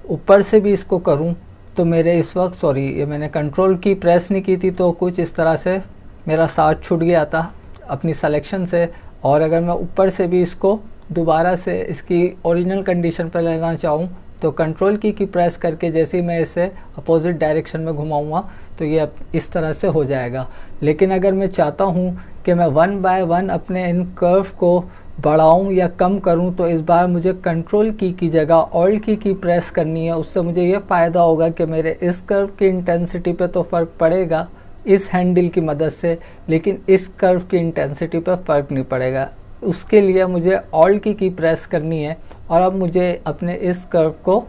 ऊपर से भी इसको करूँ तो मेरे इस वक्त, सॉरी ये मैंने कंट्रोल की प्रेस नहीं की थी तो कुछ इस तरह से मेरा साथ छूट गया था अपनी सिलेक्शन से। और अगर मैं ऊपर से भी इसको दोबारा से इसकी ओरिजिनल कंडीशन पर लेना चाहूँ तो कंट्रोल की प्रेस करके जैसे ही मैं इसे अपोजिट डायरेक्शन में घुमाऊँगा तो ये इस तरह से हो जाएगा। लेकिन अगर मैं चाहता हूँ कि मैं 1 बाय 1 अपने इन कर्व को बढ़ाऊं या कम करूं तो इस बार मुझे कंट्रोल की जगह ऑल्ट की प्रेस करनी है। उससे मुझे ये फ़ायदा होगा कि मेरे इस कर्व की इंटेंसिटी पे तो फ़र्क पड़ेगा इस हैंडल की मदद से, लेकिन इस कर्व की इंटेंसिटी पे फ़र्क नहीं पड़ेगा। उसके लिए मुझे ऑल्ट की प्रेस करनी है और अब मुझे अपने इस कर्व को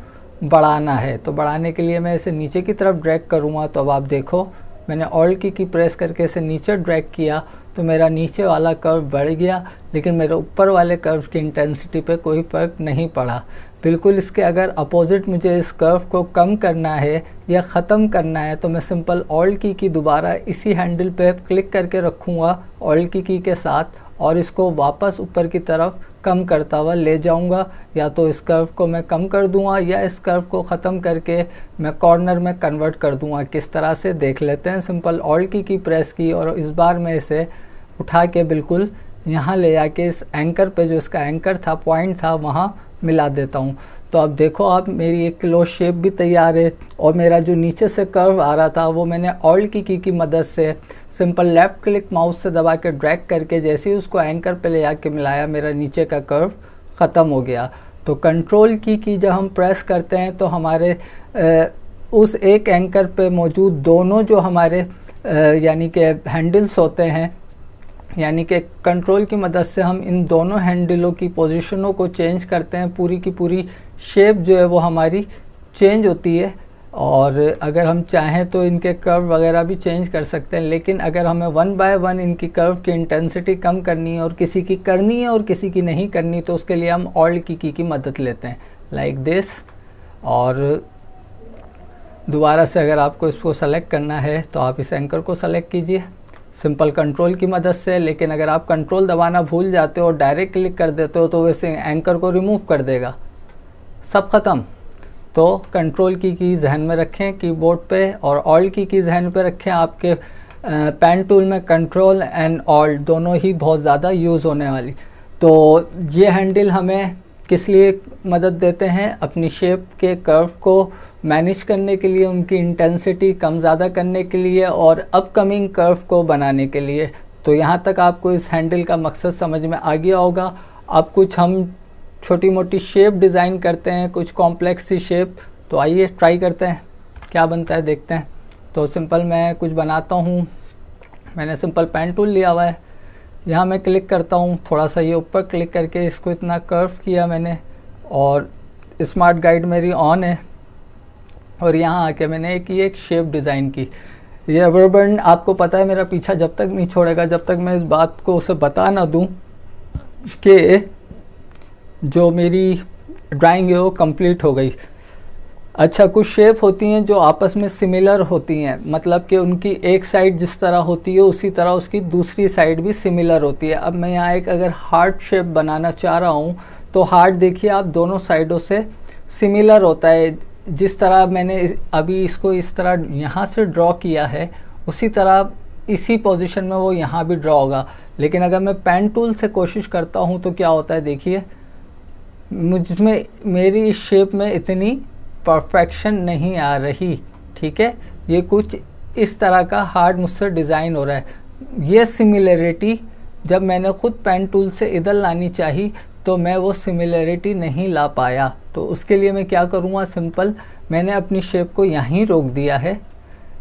बढ़ाना है। तो बढ़ाने के लिए मैं इसे नीचे की तरफ ड्रैग करूँगा। तो अब आप देखो मैंने ऑल्ट की प्रेस करके इसे नीचे ड्रैग किया तो मेरा नीचे वाला कर्व बढ़ गया, लेकिन मेरे ऊपर वाले कर्व की इंटेंसिटी पे कोई फ़र्क नहीं पड़ा। बिल्कुल इसके अगर अपोजिट मुझे इस कर्व को कम करना है या ख़त्म करना है तो मैं सिंपल ऑल्ट की दोबारा इसी हैंडल पे क्लिक करके रखूँगा ऑल्ट की के साथ और इसको वापस ऊपर की तरफ कम करता हुआ ले जाऊंगा। या तो इस कर्व को मैं कम कर दूंगा या इस कर्व को ख़त्म करके मैं कॉर्नर में कन्वर्ट कर दूंगा। किस तरह से देख लेते हैं। सिंपल ऑल्ट की प्रेस की और इस बार मैं इसे उठा के बिल्कुल यहाँ ले जाके इस एंकर पे जो इसका एंकर था, पॉइंट था, वहाँ मिला देता हूँ। तो अब देखो आप मेरी एक क्लोज शेप भी तैयार है और मेरा जो नीचे से कर्व आ रहा था वो मैंने ऑल्ट की मदद से सिंपल लेफ़्ट क्लिक माउस से दबा के ड्रैग करके जैसे ही उसको एंकर पे ले जाके मिलाया मेरा नीचे का कर्व ख़त्म हो गया। तो कंट्रोल की जब हम प्रेस करते हैं तो हमारे उस एक एंकर पे मौजूद दोनों जो हमारे यानी कि हैंडल्स होते हैं, यानी कि कंट्रोल की मदद से हम इन दोनों हैंडलों की पोजीशनों को चेंज करते हैं। पूरी की पूरी शेप जो है वो हमारी चेंज होती है और अगर हम चाहें तो इनके कर्व वगैरह भी चेंज कर सकते हैं। लेकिन अगर हमें 1 बाय 1 इनकी कर्व की इंटेंसिटी कम करनी है और किसी की करनी है और किसी की नहीं करनी तो उसके लिए हम ऑल्ट की मदद लेते हैं लाइक दिस। और दोबारा से अगर आपको इसको सेलेक्ट करना है तो आप इस एंकर को सेलेक्ट कीजिए सिंपल कंट्रोल की मदद से। लेकिन अगर आप कंट्रोल दबाना भूल जाते हो और डायरेक्ट क्लिक कर देते हो तो वैसे एंकर को रिमूव कर देगा, सब ख़त्म। तो कंट्रोल की जहन में रखें कीबोर्ड पे और ऑल्ट की जहन पे रखें। आपके पेन टूल में कंट्रोल एंड ऑल्ट दोनों ही बहुत ज़्यादा यूज़ होने वाली। तो ये हैंडल हमें किस लिए मदद देते हैं, अपनी शेप के कर्व को मैनेज करने के लिए, उनकी इंटेंसिटी कम ज़्यादा करने के लिए और अपकमिंग कर्व को बनाने के लिए। तो यहाँ तक आपको इस हैंडल का मकसद समझ में आ गया होगा। अब कुछ हम छोटी मोटी शेप डिज़ाइन करते हैं, कुछ कॉम्प्लेक्स सी शेप। तो आइए ट्राई करते हैं क्या बनता है, देखते हैं। तो सिंपल मैं कुछ बनाता हूँ। मैंने सिंपल पेन टूल लिया हुआ है, यहाँ मैं क्लिक करता हूँ, थोड़ा सा ये ऊपर क्लिक करके इसको इतना कर्व किया मैंने और स्मार्ट गाइड मेरी ऑन है और यहाँ आके मैंने एक शेप डिज़ाइन की। ये रबर बैंड आपको पता है मेरा पीछा जब तक नहीं छोड़ेगा जब तक मैं इस बात को उसे बता ना दूँ कि जो मेरी ड्राइंग है वो कंप्लीट हो गई। अच्छा, कुछ शेप होती हैं जो आपस में सिमिलर होती हैं, मतलब कि उनकी एक साइड जिस तरह होती है उसी तरह उसकी दूसरी साइड भी सिमिलर होती है। अब मैं यहाँ एक अगर हार्ट शेप बनाना चाह रहा हूँ तो हार्ट देखिए आप दोनों साइडों से सिमिलर होता है। जिस तरह मैंने अभी इसको इस तरह यहाँ से ड्रॉ किया है उसी तरह इसी पोजीशन में वो यहाँ भी ड्रॉ होगा। लेकिन अगर मैं पेन टूल से कोशिश करता हूँ तो क्या होता है, देखिए मुझमें मेरी इस शेप में इतनी परफेक्शन नहीं आ रही। ठीक है, ये कुछ इस तरह का हार्ड मुझसे डिज़ाइन हो रहा है। ये सिमिलरिटी जब मैंने खुद पेन टूल से इधर लानी चाहिए तो मैं वो सिमिलरिटी नहीं ला पाया। तो उसके लिए मैं क्या करूँगा, सिंपल मैंने अपनी शेप को यहीं रोक दिया है।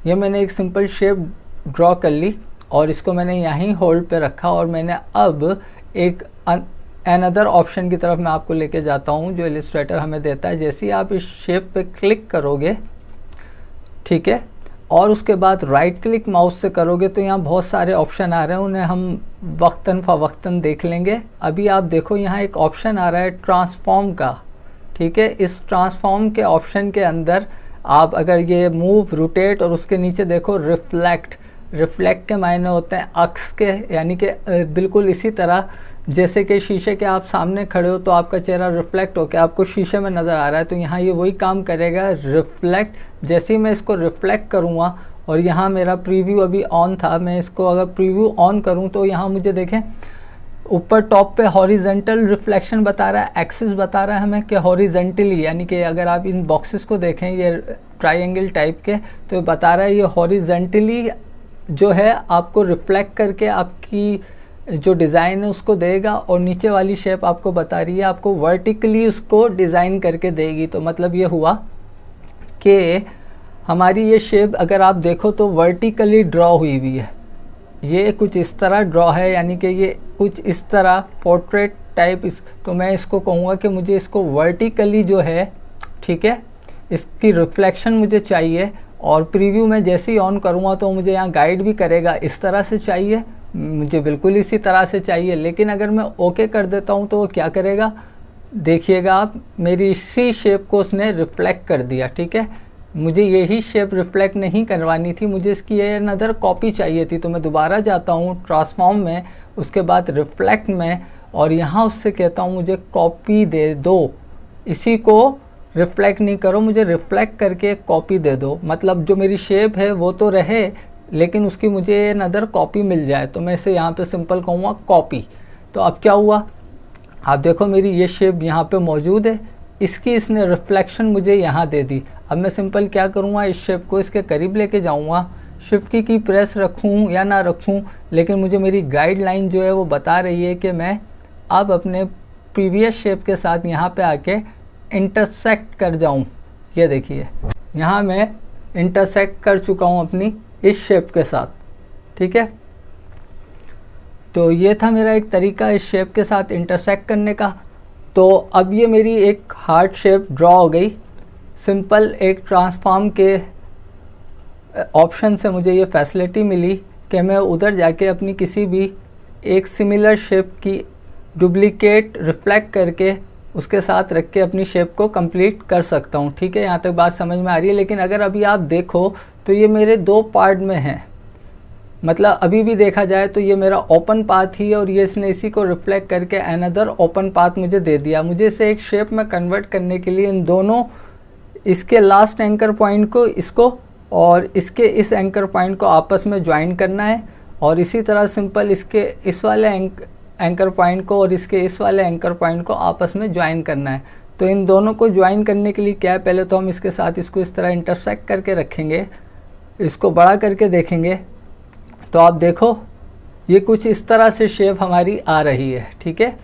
ये मैंने एक सिंपल शेप ड्रॉ कर ली और इसको मैंने यहीं होल्ड पे रखा और मैंने अब एक अनदर ऑप्शन की तरफ मैं आपको लेके जाता हूँ जो इलस्ट्रेटर हमें देता है। जैसे ही आप इस शेप पे क्लिक करोगे, ठीक है, और उसके बाद राइट क्लिक माउस से करोगे तो यहाँ बहुत सारे ऑप्शन आ रहे हैं, उन्हें हम वक्तन फ़वक्तन देख लेंगे। अभी आप देखो यहाँ एक ऑप्शन आ रहा है ट्रांसफॉर्म का। ठीक है, इस ट्रांसफॉर्म के ऑप्शन के अंदर आप अगर ये मूव, रोटेट और उसके नीचे देखो रिफ्लेक्ट, रिफ्लेक्ट के मायने होते हैं अक्स के, यानी कि बिल्कुल इसी तरह जैसे कि शीशे के आप सामने खड़े हो तो आपका चेहरा रिफ्लेक्ट होकर आपको शीशे में नज़र आ रहा है, तो यहाँ ये वही काम करेगा, रिफ्लेक्ट। जैसे ही मैं इसको रिफ्लेक्ट करूँगा और यहाँ मेरा प्रीव्यू अभी ऑन था, मैं इसको अगर प्रीव्यू ऑन करूँ तो यहाँ मुझे देखें ऊपर टॉप पे हॉरिजेंटल रिफ्लेक्शन बता रहा है, एक्सिस बता रहा है हमें कि हॉरिजेंटली, यानी कि अगर आप इन बॉक्सेस को देखें ये ट्रायंगल टाइप के तो बता रहा है ये हॉरिजेंटली जो है आपको रिफ्लेक्ट करके आपकी जो डिज़ाइन है उसको देगा और नीचे वाली शेप आपको बता रही है आपको वर्टिकली उसको डिज़ाइन करके देगी। तो मतलब ये हुआ कि हमारी ये शेप अगर आप देखो तो वर्टिकली ड्रॉ हुई हुई है, ये कुछ इस तरह ड्रॉ है, यानी कि ये कुछ इस तरह पोर्ट्रेट टाइप तो मैं इसको कहूँगा कि मुझे इसको वर्टिकली जो है, ठीक है, इसकी रिफ्लेक्शन मुझे चाहिए। और प्रीव्यू में जैसे ही ऑन करूँगा तो मुझे यहाँ गाइड भी करेगा, इस तरह से चाहिए, मुझे बिल्कुल इसी तरह से चाहिए। लेकिन अगर मैं ओके कर देता हूँ तो वो क्या करेगा, देखिएगा आप, मेरी इसी शेप को उसने रिफ्लेक्ट कर दिया। ठीक है, मुझे यही शेप रिफ्लेक्ट नहीं करवानी थी, मुझे इसकी ये अनदर कॉपी चाहिए थी। तो मैं दोबारा जाता हूँ ट्रांसफॉर्म में, उसके बाद रिफ्लेक्ट में, और यहाँ उससे कहता हूँ मुझे कॉपी दे दो, इसी को रिफ्लेक्ट नहीं करो, मुझे रिफ्लेक्ट करके कॉपी दे दो। मतलब जो मेरी शेप है वो तो रहे लेकिन उसकी मुझे अनदर कॉपी मिल जाए। तो मैं इसे यहाँ पे सिंपल कहूँगा कॉपी। तो अब क्या हुआ, आप देखो मेरी ये शेप यहाँ पे मौजूद है, इसकी इसने रिफ्लेक्शन मुझे यहाँ दे दी। अब मैं सिंपल क्या करूँगा, इस शेप को इसके करीब लेके जाऊँगा, शिफ्ट की प्रेस रखूँ या ना रखूँ, लेकिन मुझे मेरी गाइडलाइन जो है वो बता रही है कि मैं अब अपने प्रीवियस शेप के साथ यहाँ पे आके इंटरसेक्ट कर जाऊँ। ये देखिए यहाँ मैं इंटरसेक्ट कर चुका हूँ अपनी इस शेप के साथ। ठीक है, तो ये था मेरा एक तरीका इस शेप के साथ इंटरसेक्ट करने का। तो अब ये मेरी एक हार्ट शेप ड्रॉ हो गई। सिंपल एक ट्रांसफॉर्म के ऑप्शन से मुझे ये फैसिलिटी मिली कि मैं उधर जाके अपनी किसी भी एक सिमिलर शेप की डुप्लीकेट रिफ्लेक्ट करके उसके साथ रख के अपनी शेप को कंप्लीट कर सकता हूँ। ठीक है, यहाँ तक बात समझ में आ रही है। लेकिन अगर अभी आप देखो तो ये मेरे 2 पार्ट में है, मतलब अभी भी देखा जाए तो ये मेरा ओपन पाथ ही है और ये इसने इसी को रिफ्लेक्ट करके अनदर ओपन पाथ मुझे दे दिया। मुझे इसे एक शेप में कन्वर्ट करने के लिए इन दोनों, इसके लास्ट एंकर पॉइंट को इसको और इसके इस एंकर पॉइंट को आपस में ज्वाइन करना है, और इसी तरह सिंपल इसके इस वाले एंकर पॉइंट को और इसके इस वाले एंकर पॉइंट को आपस में ज्वाइन करना है। तो इन दोनों को ज्वाइन करने के लिए क्या है, पहले तो हम इसके साथ इसको इस तरह इंटरसेक्ट करके रखेंगे, इसको बड़ा करके देखेंगे तो आप देखो ये कुछ इस तरह से शेप हमारी आ रही है। ठीक है,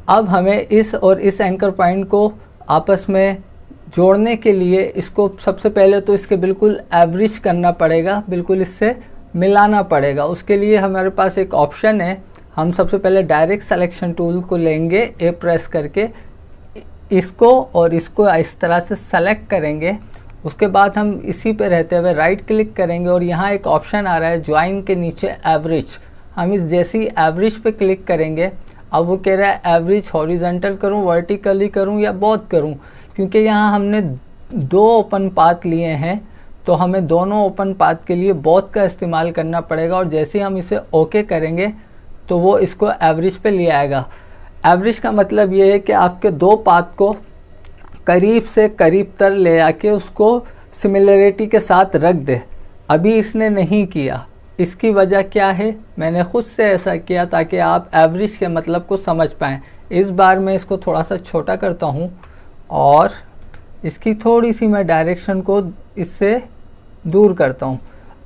अब हमें इस और इस एंकर पॉइंट को आपस में जोड़ने के लिए इसको सबसे पहले तो इसके बिल्कुल एवरेज करना पड़ेगा, बिल्कुल इससे मिलाना पड़ेगा। उसके लिए हमारे पास एक ऑप्शन है, हम सबसे पहले डायरेक्ट सिलेक्शन टूल को लेंगे, ए प्रेस करके इसको और इसको इस तरह से सेलेक्ट करेंगे। उसके बाद हम इसी पे रहते हुए राइट क्लिक करेंगे और यहाँ एक ऑप्शन आ रहा है ज्वाइन के नीचे एवरेज। हम इस जैसी एवरेज पे क्लिक करेंगे, अब वो कह रहा है एवरेज हॉरिजॉन्टल करूँ, वर्टिकली करूँ या बोथ करूँ, क्योंकि यहाँ हमने 2 ओपन पाथ लिए हैं तो हमें दोनों ओपन पाथ के लिए बोथ का इस्तेमाल करना पड़ेगा। और जैसे ही हम इसे ओके करेंगे तो वो इसको एवरेज पे ले आएगा। एवरेज का मतलब ये है कि आपके 2 पाथ को करीब से करीब तर ले आके उसको सिमिलरिटी के साथ रख दे। अभी इसने नहीं किया, इसकी वजह क्या है, मैंने खुद से ऐसा किया ताकि आप एवरेज के मतलब को समझ पाएँ। इस बार मैं इसको थोड़ा सा छोटा करता हूँ और इसकी थोड़ी सी मैं डायरेक्शन को इससे दूर करता हूँ।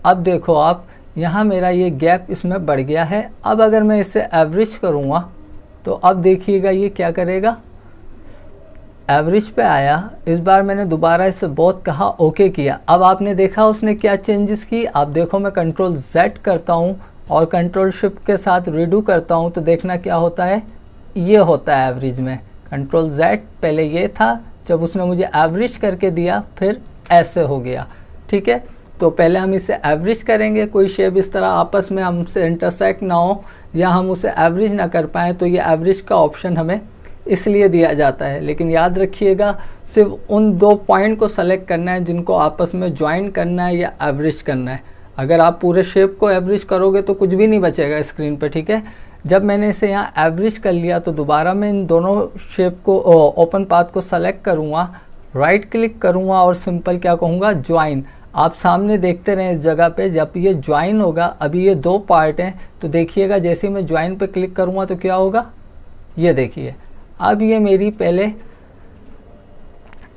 अब देखो आप, यहाँ मेरा ये गैप इसमें बढ़ गया है। अब अगर मैं इससे एवरेज करूँगा तो अब देखिएगा ये क्या करेगा, एवरेज पे आया। इस बार मैंने दोबारा इससे बहुत कहा, ओके किया। अब आपने देखा उसने क्या चेंजेस की। आप देखो मैं कंट्रोल Z करता हूँ और कंट्रोल शिफ्ट के साथ रीडू करता हूँ तो देखना क्या होता है, ये होता है एवरेज में। कंट्रोल Z पहले ये था, जब उसने मुझे एवरेज करके दिया फिर ऐसे हो गया। ठीक है, तो पहले हम इसे एवरेज करेंगे, कोई शेप इस तरह आपस में हमसे इंटरसेक्ट ना हो या हम उसे एवरेज ना कर पाएँ, तो ये एवरेज का ऑप्शन हमें इसलिए दिया जाता है। लेकिन याद रखिएगा सिर्फ उन 2 पॉइंट को सेलेक्ट करना है जिनको आपस में ज्वाइन करना है या एवरेज करना है। अगर आप पूरे शेप को एवरेज करोगे तो कुछ भी नहीं बचेगा स्क्रीन पे। ठीक है, जब मैंने इसे यहाँ एवरेज कर लिया तो दोबारा मैं इन दोनों शेप को ओपन पाथ को सेलेक्ट करूँगा, राइट क्लिक करूँगा और सिंपल क्या कहूँगा, ज्वाइन। आप सामने देखते रहें इस जगह पे, जब ये ज्वाइन होगा, अभी ये 2 पार्ट हैं तो देखिएगा जैसे ही मैं ज्वाइन पे क्लिक करूँगा तो क्या होगा, ये देखिए अब ये मेरी पहले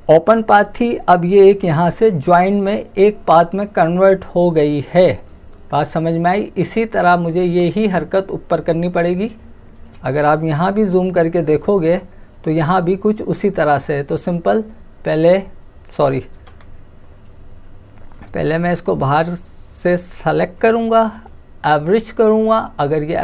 ओपन पाथ थी, अब ये एक यहाँ से ज्वाइन में एक पाथ में कन्वर्ट हो गई है। बात समझ में आई। इसी तरह मुझे ये ही हरकत ऊपर करनी पड़ेगी। अगर आप यहाँ भी जूम करके देखोगे तो यहाँ भी कुछ उसी तरह से है। तो सिंपल पहले मैं इसको बाहर से सेलेक्ट करूँगा, एवरेज करूँगा। अगर ये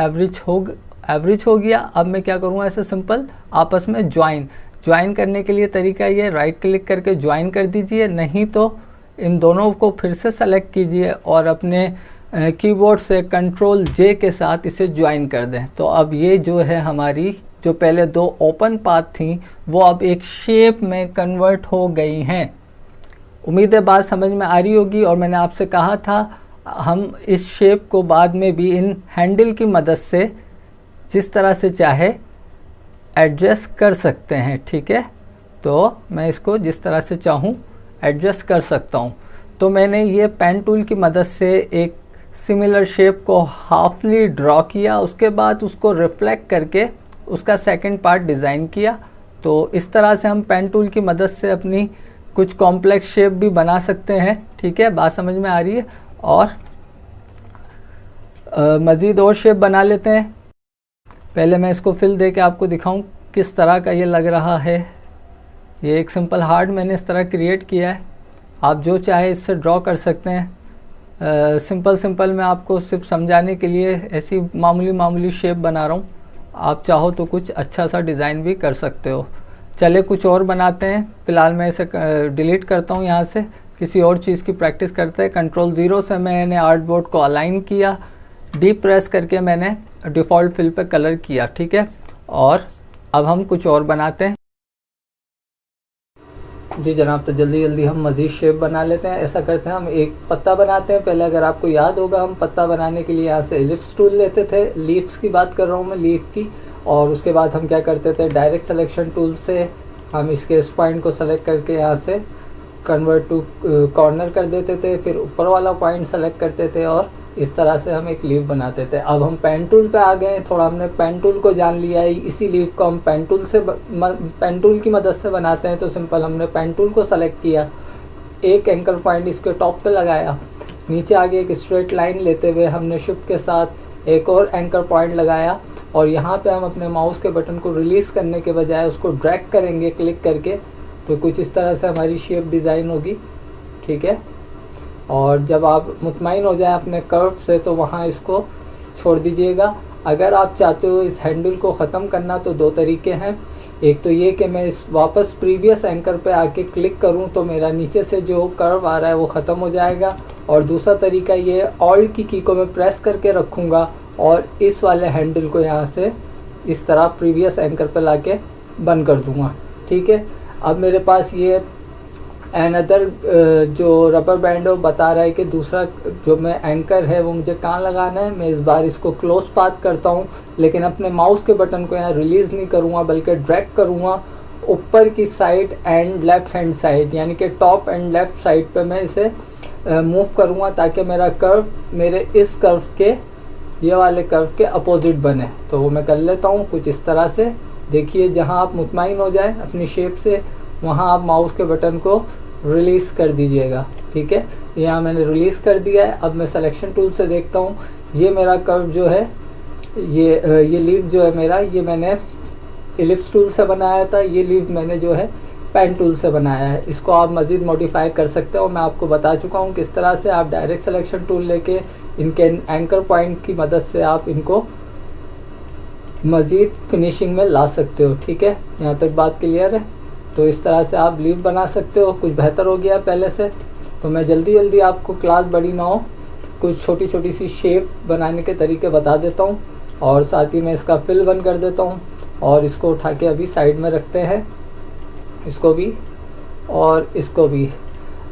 एवरेज हो गया, अब मैं क्या करूँगा, ऐसे सिंपल आपस में ज्वाइन करने के लिए तरीका ये, राइट क्लिक करके ज्वाइन कर दीजिए, नहीं तो इन दोनों को फिर से सेलेक्ट कीजिए और अपने कीबोर्ड से कंट्रोल J के साथ इसे ज्वाइन कर दें। तो अब ये जो है हमारी जो पहले 2 ओपन पाथ थी वो अब एक शेप में कन्वर्ट हो गई हैं। उम्मीद है बात समझ में आ रही होगी। और मैंने आपसे कहा था हम इस शेप को बाद में भी इन हैंडल की मदद से जिस तरह से चाहे एडजस्ट कर सकते हैं। ठीक है, तो मैं इसको जिस तरह से चाहूँ एडजस्ट कर सकता हूँ। तो मैंने ये पेन टूल की मदद से एक सिमिलर शेप को हाफली ड्रॉ किया, उसके बाद उसको रिफ्लेक्ट करके उसका सेकंड पार्ट डिज़ाइन किया। तो इस तरह से हम पेन टूल की मदद से अपनी कुछ कॉम्प्लेक्स शेप भी बना सकते हैं। ठीक है, बात समझ में आ रही है। और मज़ीद और शेप बना लेते हैं। पहले मैं इसको फिल दे के आपको दिखाऊं किस तरह का ये लग रहा है। ये एक सिंपल हार्ट मैंने इस तरह क्रिएट किया है, आप जो चाहे इससे ड्रॉ कर सकते हैं। सिंपल मैं आपको सिर्फ समझाने के लिए ऐसी मामूली शेप बना रहा हूँ। आप चाहो तो कुछ अच्छा सा डिज़ाइन भी कर सकते हो। चले कुछ और बनाते हैं। फ़िलहाल मैं इसे डिलीट करता हूँ यहाँ से, किसी और चीज़ की प्रैक्टिस करते हैं। कंट्रोल 0 से मैंने आर्ट बोर्ड को अलाइन किया, डी प्रेस करके मैंने डिफ़ॉल्ट फिल पे कलर किया। ठीक है, और अब हम कुछ और बनाते हैं। जी जनाब, तो जल्दी जल्दी हम मज़ीद शेप बना लेते हैं। ऐसा करते हैं, हम एक पत्ता बनाते हैं। पहले अगर आपको याद होगा, हम पत्ता बनाने के लिए यहाँ से एलिप्स टूल लेते थे। लीव्स की बात कर रहा हूँ मैं, लीफ की। और उसके बाद हम क्या करते थे, डायरेक्ट सिलेक्शन टूल से हम इसके इस पॉइंट को सेलेक्ट करके यहाँ से कन्वर्ट टू कॉर्नर कर देते थे। फिर ऊपर वाला पॉइंट सेलेक्ट करते थे और इस तरह से हम एक लीफ बनाते थे। अब हम पेन टूल पे आ गए हैं, थोड़ा हमने पेन टूल को जान लिया है। इसी लीफ को हम पेन टूल की मदद से बनाते हैं। तो सिंपल हमने पेन टूल को सेलेक्ट किया, एक एंकर पॉइंट इसके टॉप पे लगाया, नीचे आगे एक स्ट्रेट लाइन लेते हुए हमने शिफ्ट के साथ एक और एंकर पॉइंट लगाया। और यहाँ पे हम अपने माउस के बटन को रिलीज़ करने के बजाय उसको ड्रैग करेंगे क्लिक करके, तो कुछ इस तरह से हमारी शेप डिज़ाइन होगी। ठीक है, और जब आप मुतमईन हो जाए अपने कर्व से तो वहाँ इसको छोड़ दीजिएगा। अगर आप चाहते हो इस हैंडल को ख़त्म करना तो दो तरीके हैं। एक तो ये कि मैं इस वापस प्रीवियस एंकर पे आके क्लिक करूं तो मेरा नीचे से जो कर्व आ रहा है वो ख़त्म हो जाएगा। और दूसरा तरीका ये, ऑल्ट की को मैं प्रेस करके रखूँगा और इस वाले हैंडल को यहाँ से इस तरह प्रीवियस एंकर पे लाके बंद कर दूँगा। ठीक है, अब मेरे पास ये अनदर जो रबर बैंड वो बता रहा है कि दूसरा जो मैं एंकर है वो मुझे कहाँ लगाना है। मैं इस बार इसको क्लोज पाथ करता हूँ, लेकिन अपने माउस के बटन को यहाँ रिलीज़ नहीं करूँगा बल्कि ड्रैग करूँगा ऊपर की side and left hand side, यानी कि टॉप एंड लेफ़्ट साइड पे मैं इसे मूव करूँगा ताकि मेरा कर्व मेरे इस कर्व के, ये वाले कर्व के अपोजिट बने। तो वो मैं कर लेता हूँ कुछ इस तरह से। देखिए, जहाँ आप मुतमईन हो जाए अपनी शेप से वहाँ आप माउस के बटन को रिलीज़ कर दीजिएगा। ठीक है, यहाँ मैंने रिलीज़ कर दिया है। अब मैं सिलेक्शन टूल से देखता हूँ, ये मेरा कर्व जो है, ये लीफ जो है मेरा, ये मैंने एलिप्स टूल से बनाया था। ये लीफ मैंने जो है पेन टूल से बनाया है। इसको आप मज़ीद मॉडिफाई कर सकते हो। मैं आपको बता चुका हूँ किस तरह से आप डायरेक्ट सिलेक्शन टूल लेके इनके एंकर पॉइंट की मदद से आप इनको मज़ीद फिनिशिंग में ला सकते हो। ठीक है, यहाँ तक बात क्लियर है। तो इस तरह से आप लीफ बना सकते हो। कुछ बेहतर हो गया पहले से। तो मैं जल्दी जल्दी आपको, क्लास बड़ी ना हो, कुछ छोटी छोटी सी शेप बनाने के तरीके बता देता हूँ और साथ ही मैं इसका फिल बंद कर देता हूँ। और इसको उठा के अभी साइड में रखते हैं, इसको भी और इसको भी।